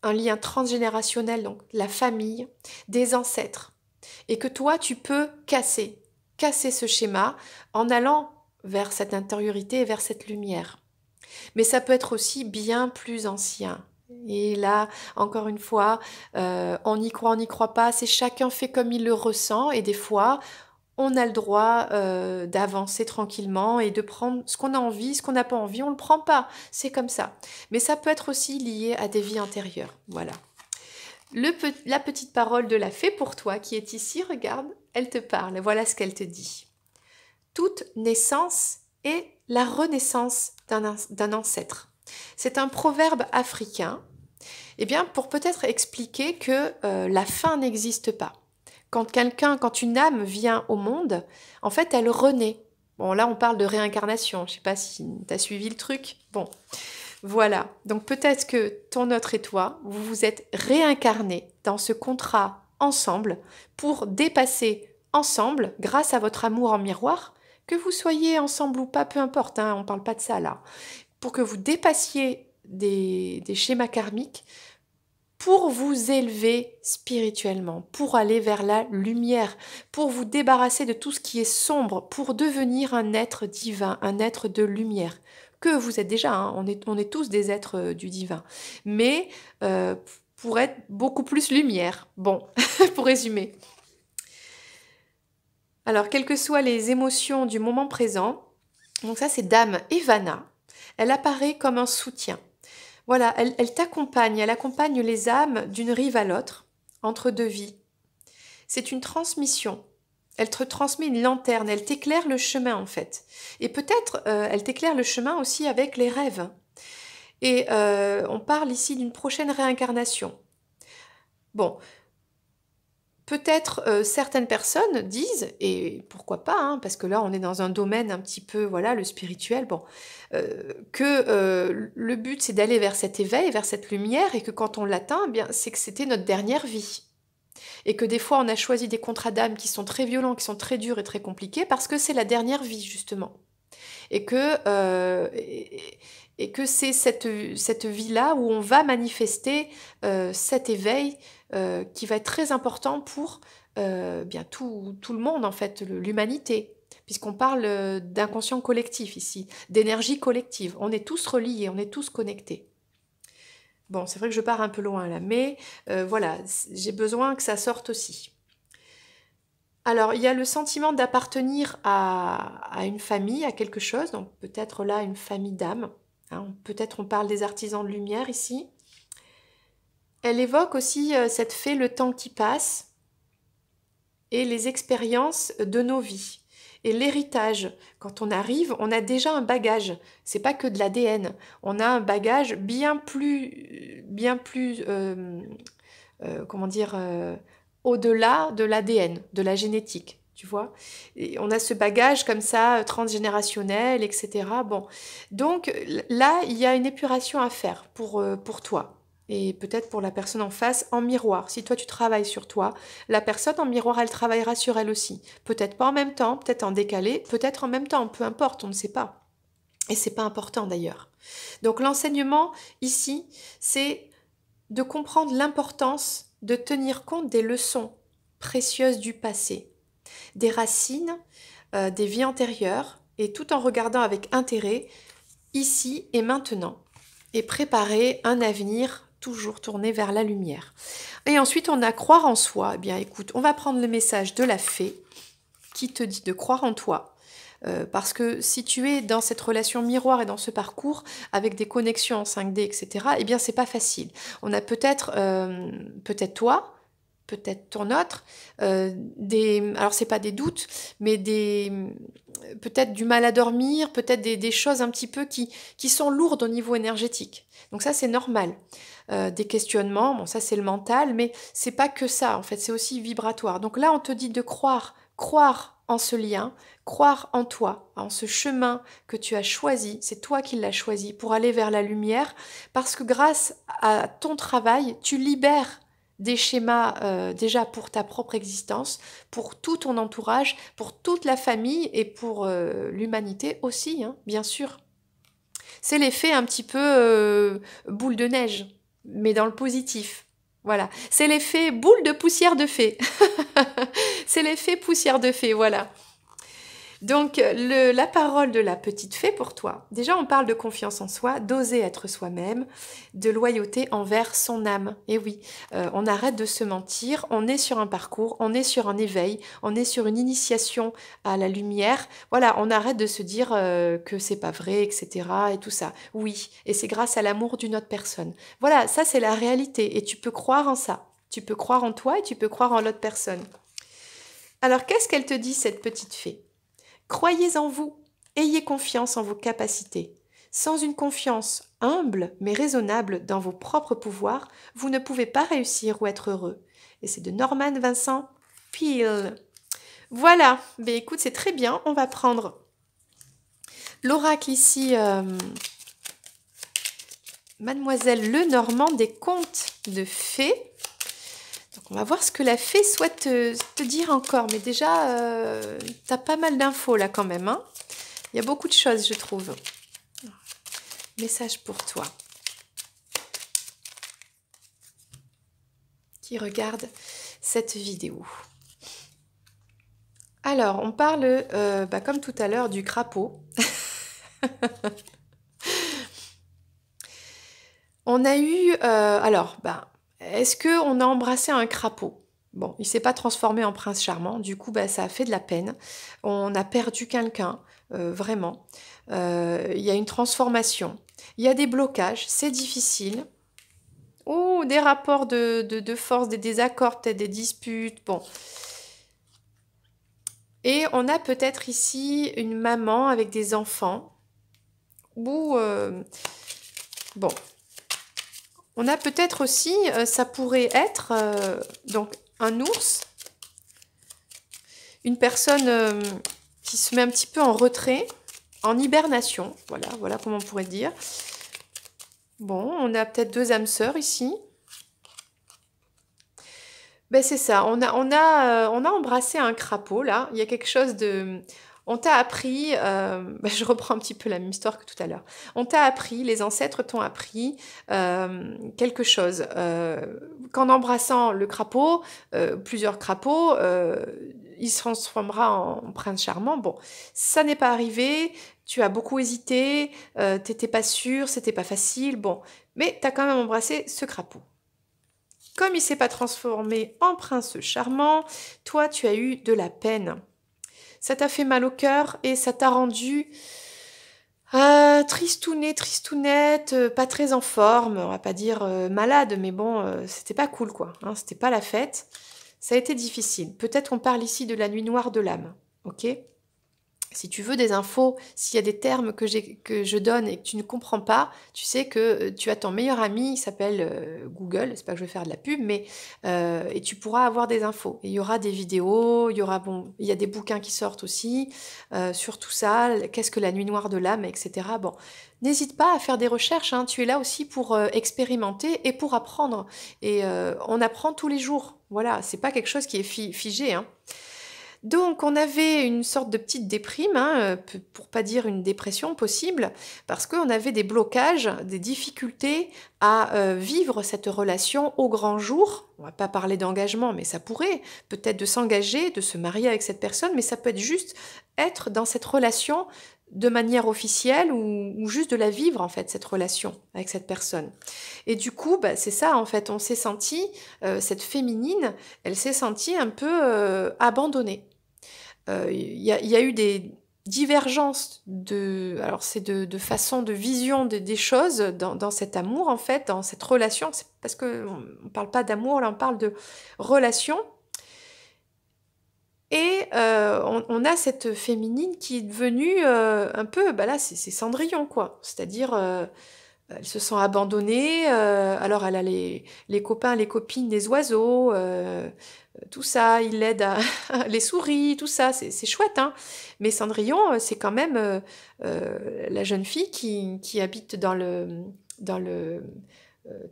un lien transgénérationnel, donc la famille, des ancêtres, et que toi tu peux casser ce schéma en allant vers cette intériorité et vers cette lumière. Mais ça peut être aussi bien plus ancien. Et là, encore une fois, on y croit pas, c'est chacun fait comme il le ressent, et des fois, on a le droit d'avancer tranquillement et de prendre ce qu'on a envie, ce qu'on n'a pas envie, on ne le prend pas, c'est comme ça. Mais ça peut être aussi lié à des vies antérieures, voilà. La petite parole de la fée pour toi qui est ici, regarde, elle te parle. Voilà ce qu'elle te dit. Toute naissance est la renaissance d'un ancêtre. C'est un proverbe africain, eh bien, pour peut-être expliquer que la fin n'existe pas. Quand une âme vient au monde, en fait, elle renaît. Bon, là, on parle de réincarnation. Je ne sais pas si tu as suivi le truc. Bon, voilà. Donc peut-être que ton autre et toi, vous vous êtes réincarnés dans ce contrat ensemble pour dépasser ensemble, grâce à votre amour en miroir, que vous soyez ensemble ou pas, peu importe, hein, on ne parle pas de ça là, pour que vous dépassiez des schémas karmiques, pour vous élever spirituellement, pour aller vers la lumière, pour vous débarrasser de tout ce qui est sombre, pour devenir un être divin, un être de lumière. Que vous êtes déjà, hein, on est tous des êtres du divin, mais pour être beaucoup plus lumière. Bon, pour résumer. Alors, quelles que soient les émotions du moment présent, donc ça c'est Dame Evana, elle apparaît comme un soutien. Voilà, elle t'accompagne, elle accompagne les âmes d'une rive à l'autre, entre deux vies. C'est une transmission. Elle te transmet une lanterne, elle t'éclaire le chemin en fait. Et peut-être elle t'éclaire le chemin aussi avec les rêves. Et on parle ici d'une prochaine réincarnation. Bon, peut-être certaines personnes disent, et pourquoi pas, hein, parce que là on est dans un domaine un petit peu, voilà, le spirituel, bon, que le but c'est d'aller vers cet éveil, vers cette lumière, et que quand on l'atteint, eh bien c'est que c'était notre dernière vie. Et que des fois on a choisi des contrats d'âme qui sont très violents, qui sont très durs et très compliqués, parce que c'est la dernière vie justement. Et que c'est cette vie-là où on va manifester cet éveil qui va être très important pour bien tout le monde, en fait, l'humanité, puisqu'on parle d'inconscient collectif ici, d'énergie collective. On est tous reliés, on est tous connectés. Bon, c'est vrai que je pars un peu loin là, mais voilà, j'ai besoin que ça sorte aussi. Alors, il y a le sentiment d'appartenir à une famille, à quelque chose, donc peut-être là une famille d'âmes. Hein, peut-être on parle des artisans de lumière ici. Elle évoque aussi cette fée, le temps qui passe et les expériences de nos vies. Et l'héritage, quand on arrive, on a déjà un bagage. C'est pas que de l'ADN. On a un bagage bien plus, comment dire, au-delà de l'ADN, de la génétique, tu vois. Et on a ce bagage comme ça, transgénérationnel, etc. Bon, donc là, il y a une épuration à faire pour toi. Et peut-être pour la personne en face en miroir. Si toi tu travailles sur toi, la personne en miroir, elle travaillera sur elle aussi. Peut-être pas en même temps, peut-être en décalé, peut-être en même temps, peu importe, on ne sait pas. Et c'est pas important d'ailleurs. Donc l'enseignement ici, c'est de comprendre l'importance de tenir compte des leçons précieuses du passé, des racines, des vies antérieures, et tout en regardant avec intérêt ici et maintenant, et préparer un avenir toujours tourné vers la lumière. Et ensuite, on a croire en soi. Eh bien, écoute, on va prendre le message de la fée qui te dit de croire en toi. Parce que si tu es dans cette relation miroir et dans ce parcours avec des connexions en 5D, etc., eh bien, c'est pas facile. On a peut-être toi, peut-être ton autre, alors c'est pas des doutes, mais peut-être du mal à dormir, peut-être des choses un petit peu qui sont lourdes au niveau énergétique. Donc ça, c'est normal. Des questionnements, bon, ça c'est le mental, mais c'est pas que ça, en fait, c'est aussi vibratoire. Donc là, on te dit de croire en ce lien, croire en toi, en ce chemin que tu as choisi, c'est toi qui l'as choisi pour aller vers la lumière, parce que grâce à ton travail, tu libères des schémas déjà pour ta propre existence, pour tout ton entourage, pour toute la famille et pour l'humanité aussi, hein, bien sûr. C'est l'effet un petit peu boule de neige, mais dans le positif. Voilà, c'est l'effet boule de poussière de fée. C'est l'effet poussière de fée, voilà. Donc, la parole de la petite fée pour toi. Déjà, on parle de confiance en soi, d'oser être soi-même, de loyauté envers son âme. Et oui, on arrête de se mentir, on est sur un parcours, on est sur un éveil, on est sur une initiation à la lumière. Voilà, on arrête de se dire que c'est pas vrai, etc. et tout ça. Oui, et c'est grâce à l'amour d'une autre personne. Voilà, ça c'est la réalité et tu peux croire en ça. Tu peux croire en toi et tu peux croire en l'autre personne. Alors, qu'est-ce qu'elle te dit, cette petite fée? Croyez en vous, ayez confiance en vos capacités. Sans une confiance humble mais raisonnable dans vos propres pouvoirs, vous ne pouvez pas réussir ou être heureux. Et c'est de Norman Vincent Peale. Voilà, ben écoute, c'est très bien. On va prendre l'oracle ici, Mademoiselle Lenormand des contes de fées. Donc on va voir ce que la fée souhaite te dire encore. Mais déjà, tu as pas mal d'infos là quand même. Hein. Il y a beaucoup de choses, je trouve. Message pour toi. Qui regarde cette vidéo. Alors, on parle, comme tout à l'heure, du crapaud. On a eu... est-ce qu'on a embrassé un crapaud? Bon, il ne s'est pas transformé en prince charmant, du coup, ça a fait de la peine. On a perdu quelqu'un, vraiment. Il y a une transformation. Il y a des blocages, c'est difficile. Oh, des rapports de force, des désaccords, peut-être des disputes, bon. Et on a peut-être ici une maman avec des enfants. Ou, bon... On a peut-être aussi, ça pourrait être donc un ours, une personne qui se met un petit peu en retrait, en hibernation, voilà comment on pourrait dire. Bon, on a peut-être deux âmes sœurs ici. Ben c'est ça, on a embrassé un crapaud là, il y a quelque chose de... On t'a appris, je reprends un petit peu la même histoire que tout à l'heure, on t'a appris, les ancêtres t'ont appris quelque chose, qu'en embrassant le crapaud, plusieurs crapauds, il se transformera en prince charmant. Bon, ça n'est pas arrivé, tu as beaucoup hésité, t'étais pas sûre, c'était pas facile, bon, mais t'as quand même embrassé ce crapaud. Comme il ne s'est pas transformé en prince charmant, toi, tu as eu de la peine. Ça t'a fait mal au cœur et ça t'a rendu tristounet, tristounette, pas très en forme. On va pas dire malade, mais bon, c'était pas cool, quoi. Hein, c'était pas la fête. Ça a été difficile. Peut-être on parle ici de la nuit noire de l'âme, ok ? Si tu veux des infos, s'il y a des termes que je donne et que tu ne comprends pas, tu sais que tu as ton meilleur ami, il s'appelle Google, c'est pas que je vais faire de la pub, mais et tu pourras avoir des infos. Et il y aura des vidéos, il y a des bouquins qui sortent aussi sur tout ça, qu'est-ce que la nuit noire de l'âme, etc. Bon, n'hésite pas à faire des recherches, hein, tu es là aussi pour expérimenter et pour apprendre. Et on apprend tous les jours, voilà, c'est pas quelque chose qui est figé, hein. Donc, on avait une sorte de petite déprime, hein, pour pas dire une dépression possible, parce qu'on avait des blocages, des difficultés à vivre cette relation au grand jour. On va pas parler d'engagement, mais ça pourrait peut-être de s'engager, de se marier avec cette personne, mais ça peut être juste être dans cette relation de manière officielle ou juste de la vivre, en fait, cette relation avec cette personne. Et du coup, c'est ça, en fait, on s'est senti, cette féminine, elle s'est sentie un peu abandonnée. Il y a eu des divergences alors c'est de façon de vision des choses dans cet amour, en fait, dans cette relation. C'est parce qu'on ne parle pas d'amour, là on parle de relation. Et on a cette féminine qui est devenue un peu, là c'est Cendrillon, quoi. C'est-à-dire, elle se sent abandonnée, alors elle a les copains, les copines des oiseaux, tout ça, il l'aide à les souris, tout ça, c'est chouette, hein. Mais Cendrillon, c'est quand même la jeune fille qui habite dans le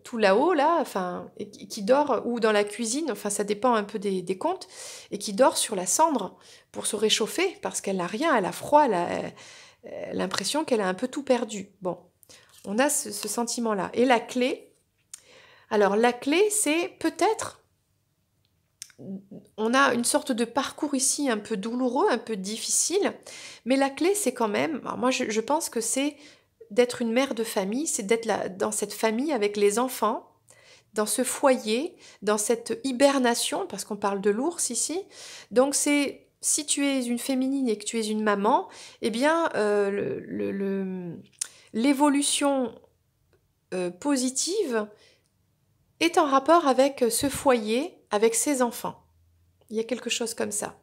tout là-haut, là, enfin, et qui dort, ou dans la cuisine, enfin, ça dépend un peu des contes, et qui dort sur la cendre pour se réchauffer, parce qu'elle n'a rien, elle a froid, elle a l'impression qu'elle a un peu tout perdu. Bon, on a ce sentiment-là. Et la clé, alors la clé, c'est peut-être, on a une sorte de parcours ici un peu douloureux, un peu difficile, mais la clé, c'est quand même, alors moi je pense que c'est d'être une mère de famille, c'est d'être là, dans cette famille avec les enfants, dans ce foyer, dans cette hibernation, parce qu'on parle de l'ours ici. Donc c'est, si tu es une féminine et que tu es une maman, eh bien l'évolution positive est en rapport avec ce foyer, avec ses enfants. Il y a quelque chose comme ça.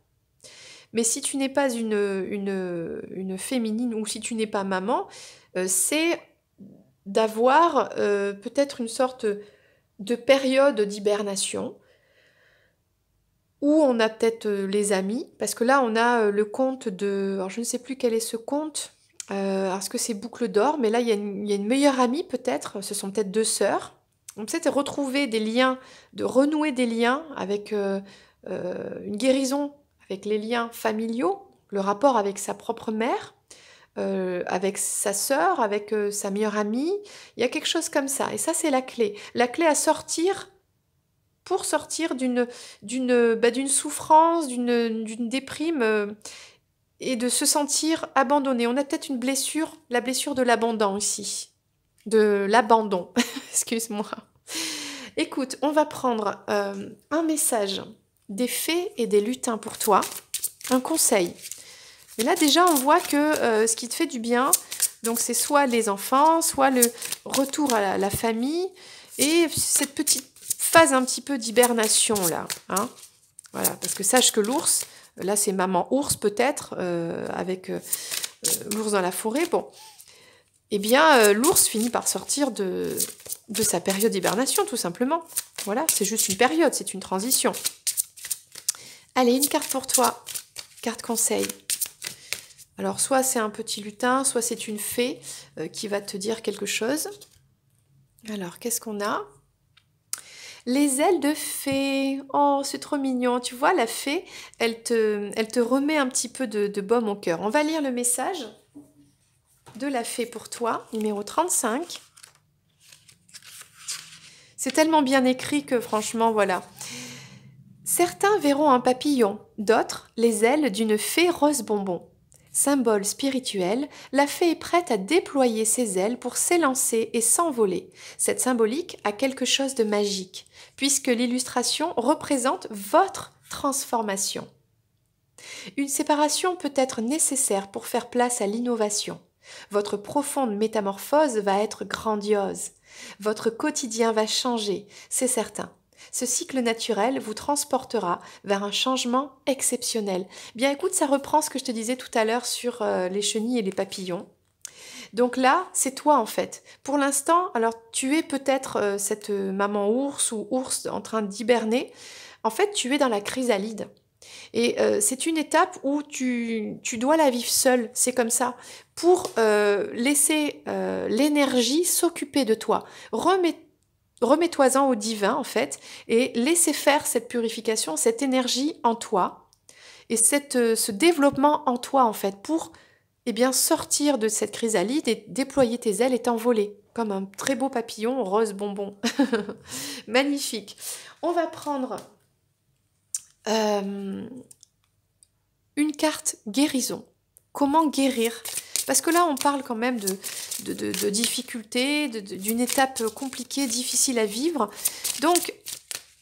Mais si tu n'es pas une féminine ou si tu n'es pas maman, c'est d'avoir peut-être une sorte de période d'hibernation où on a peut-être les amis, parce que là on a le conte de... Alors je ne sais plus quel est ce conte, est-ce que c'est Boucle d'or, mais là il y a une meilleure amie peut-être, ce sont peut-être deux sœurs. On peut peut-être retrouver des liens, de renouer des liens avec une guérison, avec les liens familiaux, le rapport avec sa propre mère, avec sa sœur, avec sa meilleure amie. Il y a quelque chose comme ça, et ça c'est la clé. La clé à sortir pour sortir d'une souffrance, d'une déprime et de se sentir abandonné. On a peut-être une blessure, la blessure de l'abandon aussi. De l'abandon, excuse-moi. Écoute, on va prendre un message des fées et des lutins pour toi, un conseil. Mais là déjà on voit que ce qui te fait du bien, donc c'est soit les enfants, soit le retour à la famille et cette petite phase un petit peu d'hibernation là, hein. Voilà, parce que sache que l'ours, là c'est maman ours peut-être, avec l'ours dans la forêt, bon, eh bien l'ours finit par sortir de sa période d'hibernation tout simplement. Voilà, c'est juste une période, c'est une transition. Allez, une carte pour toi, carte conseil. Alors soit c'est un petit lutin, soit c'est une fée qui va te dire quelque chose. Alors qu'est-ce qu'on a ? Les ailes de fée, oh c'est trop mignon, tu vois la fée, elle te remet un petit peu de baume au cœur. On va lire le message de la fée pour toi, numéro 35. C'est tellement bien écrit que franchement voilà. Certains verront un papillon, d'autres les ailes d'une fée rose bonbon. Symbole spirituel, la fée est prête à déployer ses ailes pour s'élancer et s'envoler. Cette symbolique a quelque chose de magique, puisque l'illustration représente votre transformation. Une séparation peut être nécessaire pour faire place à l'innovation. Votre profonde métamorphose va être grandiose. Votre quotidien va changer, c'est certain. Ce cycle naturel vous transportera vers un changement exceptionnel. Bien écoute, ça reprend ce que je te disais tout à l'heure sur les chenilles et les papillons. Donc là, c'est toi en fait. Pour l'instant, alors tu es peut-être cette maman ours ou ours en train d'hiberner. En fait, tu es dans la chrysalide. Et c'est une étape où tu dois la vivre seule, c'est comme ça, pour laisser l'énergie s'occuper de toi. Remets-toi-en au divin, en fait, et laissez faire cette purification, cette énergie en toi, et ce développement en toi, en fait, pour eh bien, sortir de cette chrysalide et déployer tes ailes et t'envoler, comme un très beau papillon rose bonbon. Magnifique. On va prendre une carte guérison. Comment guérir ? Parce que là, on parle quand même de difficultés, d'une étape compliquée, difficile à vivre. Donc,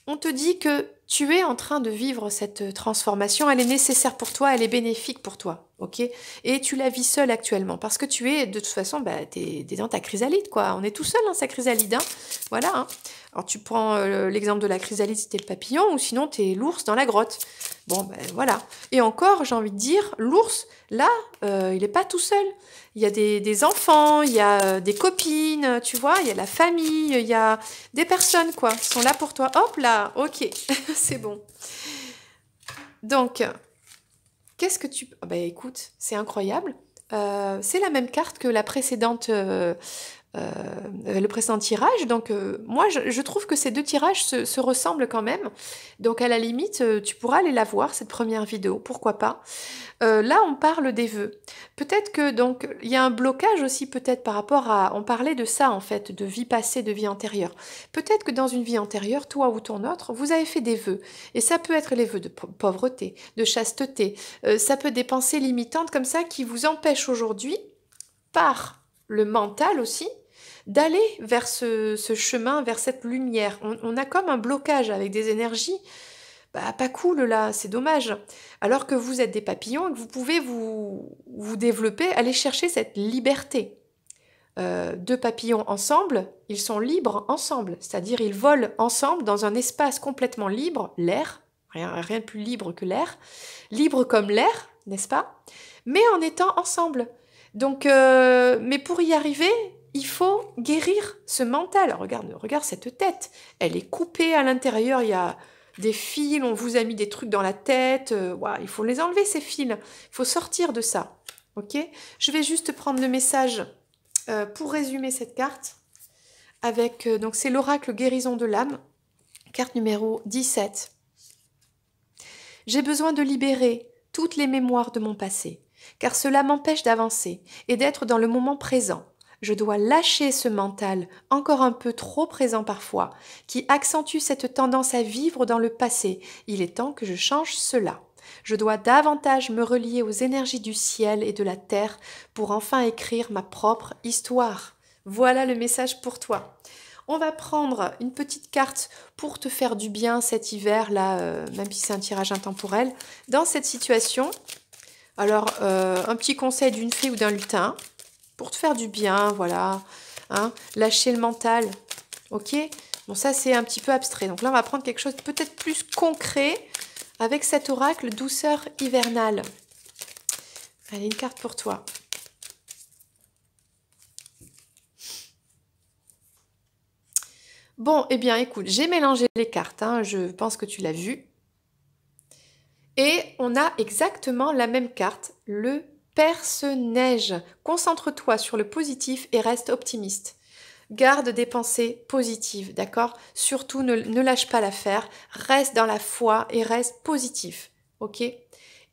on te dit que tu es en train de vivre cette transformation. Elle est nécessaire pour toi, elle est bénéfique pour toi, ok ? Et tu la vis seule actuellement, parce que tu es, de toute façon, t'es dans ta chrysalide, quoi. On est tout seul dans sa chrysalide, hein. Voilà, hein. Alors, tu prends l'exemple de la chrysalide, c'était le papillon, ou sinon, t'es l'ours dans la grotte. Bon, voilà. Et encore, j'ai envie de dire, l'ours, là, il n'est pas tout seul. Il y a des enfants, il y a des copines, tu vois, il y a la famille, il y a des personnes, quoi, qui sont là pour toi. Hop là, ok, c'est bon. Donc, qu'est-ce que tu... écoute, c'est incroyable. C'est la même carte que la précédente... le précédent tirage. Donc moi je trouve que ces deux tirages se ressemblent quand même. Donc à la limite tu pourras aller la voir cette première vidéo, pourquoi pas. Là on parle des vœux. Peut-être que donc il y a un blocage aussi peut-être par rapport à... On parlait de ça en fait, de vie passée, de vie antérieure. Peut-être que dans une vie antérieure, toi ou ton autre, vous avez fait des vœux. Et ça peut être les vœux de pauvreté, de chasteté. Ça peut être des pensées limitantes comme ça qui vous empêchent aujourd'hui, par le mental aussi, d'aller vers ce chemin, vers cette lumière. On a comme un blocage avec des énergies, pas cool là, c'est dommage. Alors que vous êtes des papillons et que vous pouvez vous développer, aller chercher cette liberté. deux papillons ensemble, ils sont libres ensemble, c'est-à-dire ils volent ensemble dans un espace complètement libre, l'air, rien de plus libre que l'air, libre comme l'air, n'est-ce pas? Mais en étant ensemble. Donc, mais pour y arriver, il faut guérir ce mental. Regarde cette tête, elle est coupée à l'intérieur, il y a des fils, on vous a mis des trucs dans la tête, il faut les enlever ces fils, il faut sortir de ça, ok? Je vais juste prendre le message pour résumer cette carte, avec, donc c'est l'oracle guérison de l'âme, carte numéro 17. J'ai besoin de libérer toutes les mémoires de mon passé, car cela m'empêche d'avancer et d'être dans le moment présent. Je dois lâcher ce mental, encore un peu trop présent parfois, qui accentue cette tendance à vivre dans le passé. Il est temps que je change cela. Je dois davantage me relier aux énergies du ciel et de la terre pour enfin écrire ma propre histoire. Voilà le message pour toi. On va prendre une petite carte pour te faire du bien cet hiver-là, même si c'est un tirage intemporel, dans cette situation. Alors, un petit conseil d'une fée ou d'un lutin, pour te faire du bien, voilà, hein, lâcher le mental, ok? Bon, ça c'est un petit peu abstrait, donc là on va prendre quelque chose de peut-être plus concret, avec cet oracle douceur hivernale. Allez, une carte pour toi. Bon, eh bien, écoute, j'ai mélangé les cartes, hein, je pense que tu l'as vu. Et on a exactement la même carte, le perce-neige. Concentre-toi sur le positif et reste optimiste. Garde des pensées positives, d'accord? Surtout, ne lâche pas l'affaire, reste dans la foi et reste positif, ok?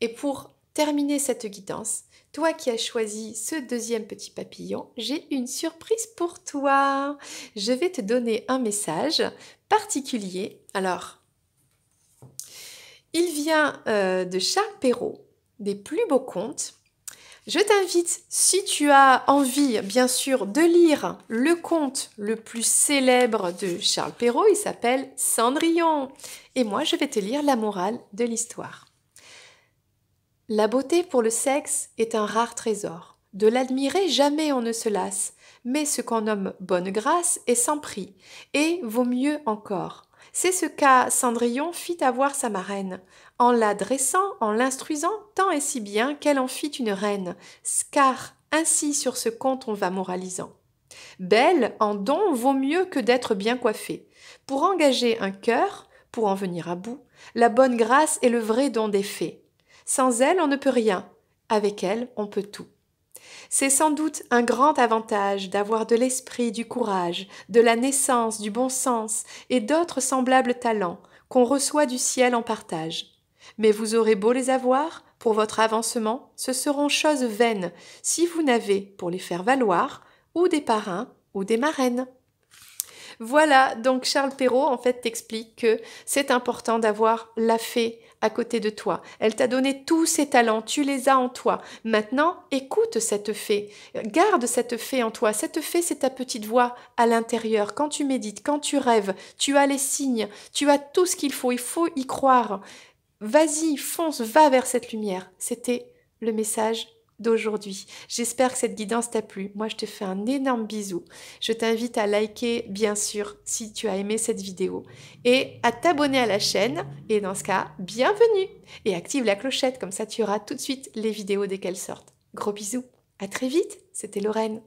Et pour terminer cette guidance, toi qui as choisi ce deuxième petit papillon, j'ai une surprise pour toi. Je vais te donner un message particulier. Alors, il vient de Charles Perrault, des plus beaux contes. Je t'invite, si tu as envie, bien sûr, de lire le conte le plus célèbre de Charles Perrault, il s'appelle Cendrillon. Et moi, je vais te lire la morale de l'histoire. La beauté pour le sexe est un rare trésor. De l'admirer, jamais on ne se lasse. Mais ce qu'on nomme bonne grâce est sans prix, et vaut mieux encore. C'est ce qu'a Cendrillon fit avoir sa marraine, en la dressant, en l'instruisant, tant et si bien qu'elle en fit une reine, car ainsi sur ce conte on va moralisant. Belle en don vaut mieux que d'être bien coiffée. Pour engager un cœur, pour en venir à bout, la bonne grâce est le vrai don des fées. Sans elle, on ne peut rien. Avec elle, on peut tout. C'est sans doute un grand avantage d'avoir de l'esprit, du courage, de la naissance, du bon sens et d'autres semblables talents qu'on reçoit du ciel en partage. Mais vous aurez beau les avoir, pour votre avancement, ce seront choses vaines si vous n'avez, pour les faire valoir, ou des parrains ou des marraines. Voilà, donc Charles Perrault en fait t'explique que c'est important d'avoir la fée à côté de toi. Elle t'a donné tous ses talents, tu les as en toi. Maintenant, écoute cette fée, garde cette fée en toi. Cette fée, c'est ta petite voix à l'intérieur. Quand tu médites, quand tu rêves, tu as les signes, tu as tout ce qu'il faut y croire. Vas-y, fonce, va vers cette lumière. C'était le message d'aujourd'hui. J'espère que cette guidance t'a plu. Moi, je te fais un énorme bisou. Je t'invite à liker, bien sûr, si tu as aimé cette vidéo, et à t'abonner à la chaîne. Et dans ce cas, bienvenue! Et active la clochette, comme ça tu auras tout de suite les vidéos dès qu'elles sortent. Gros bisous. À très vite. C'était Lorraine.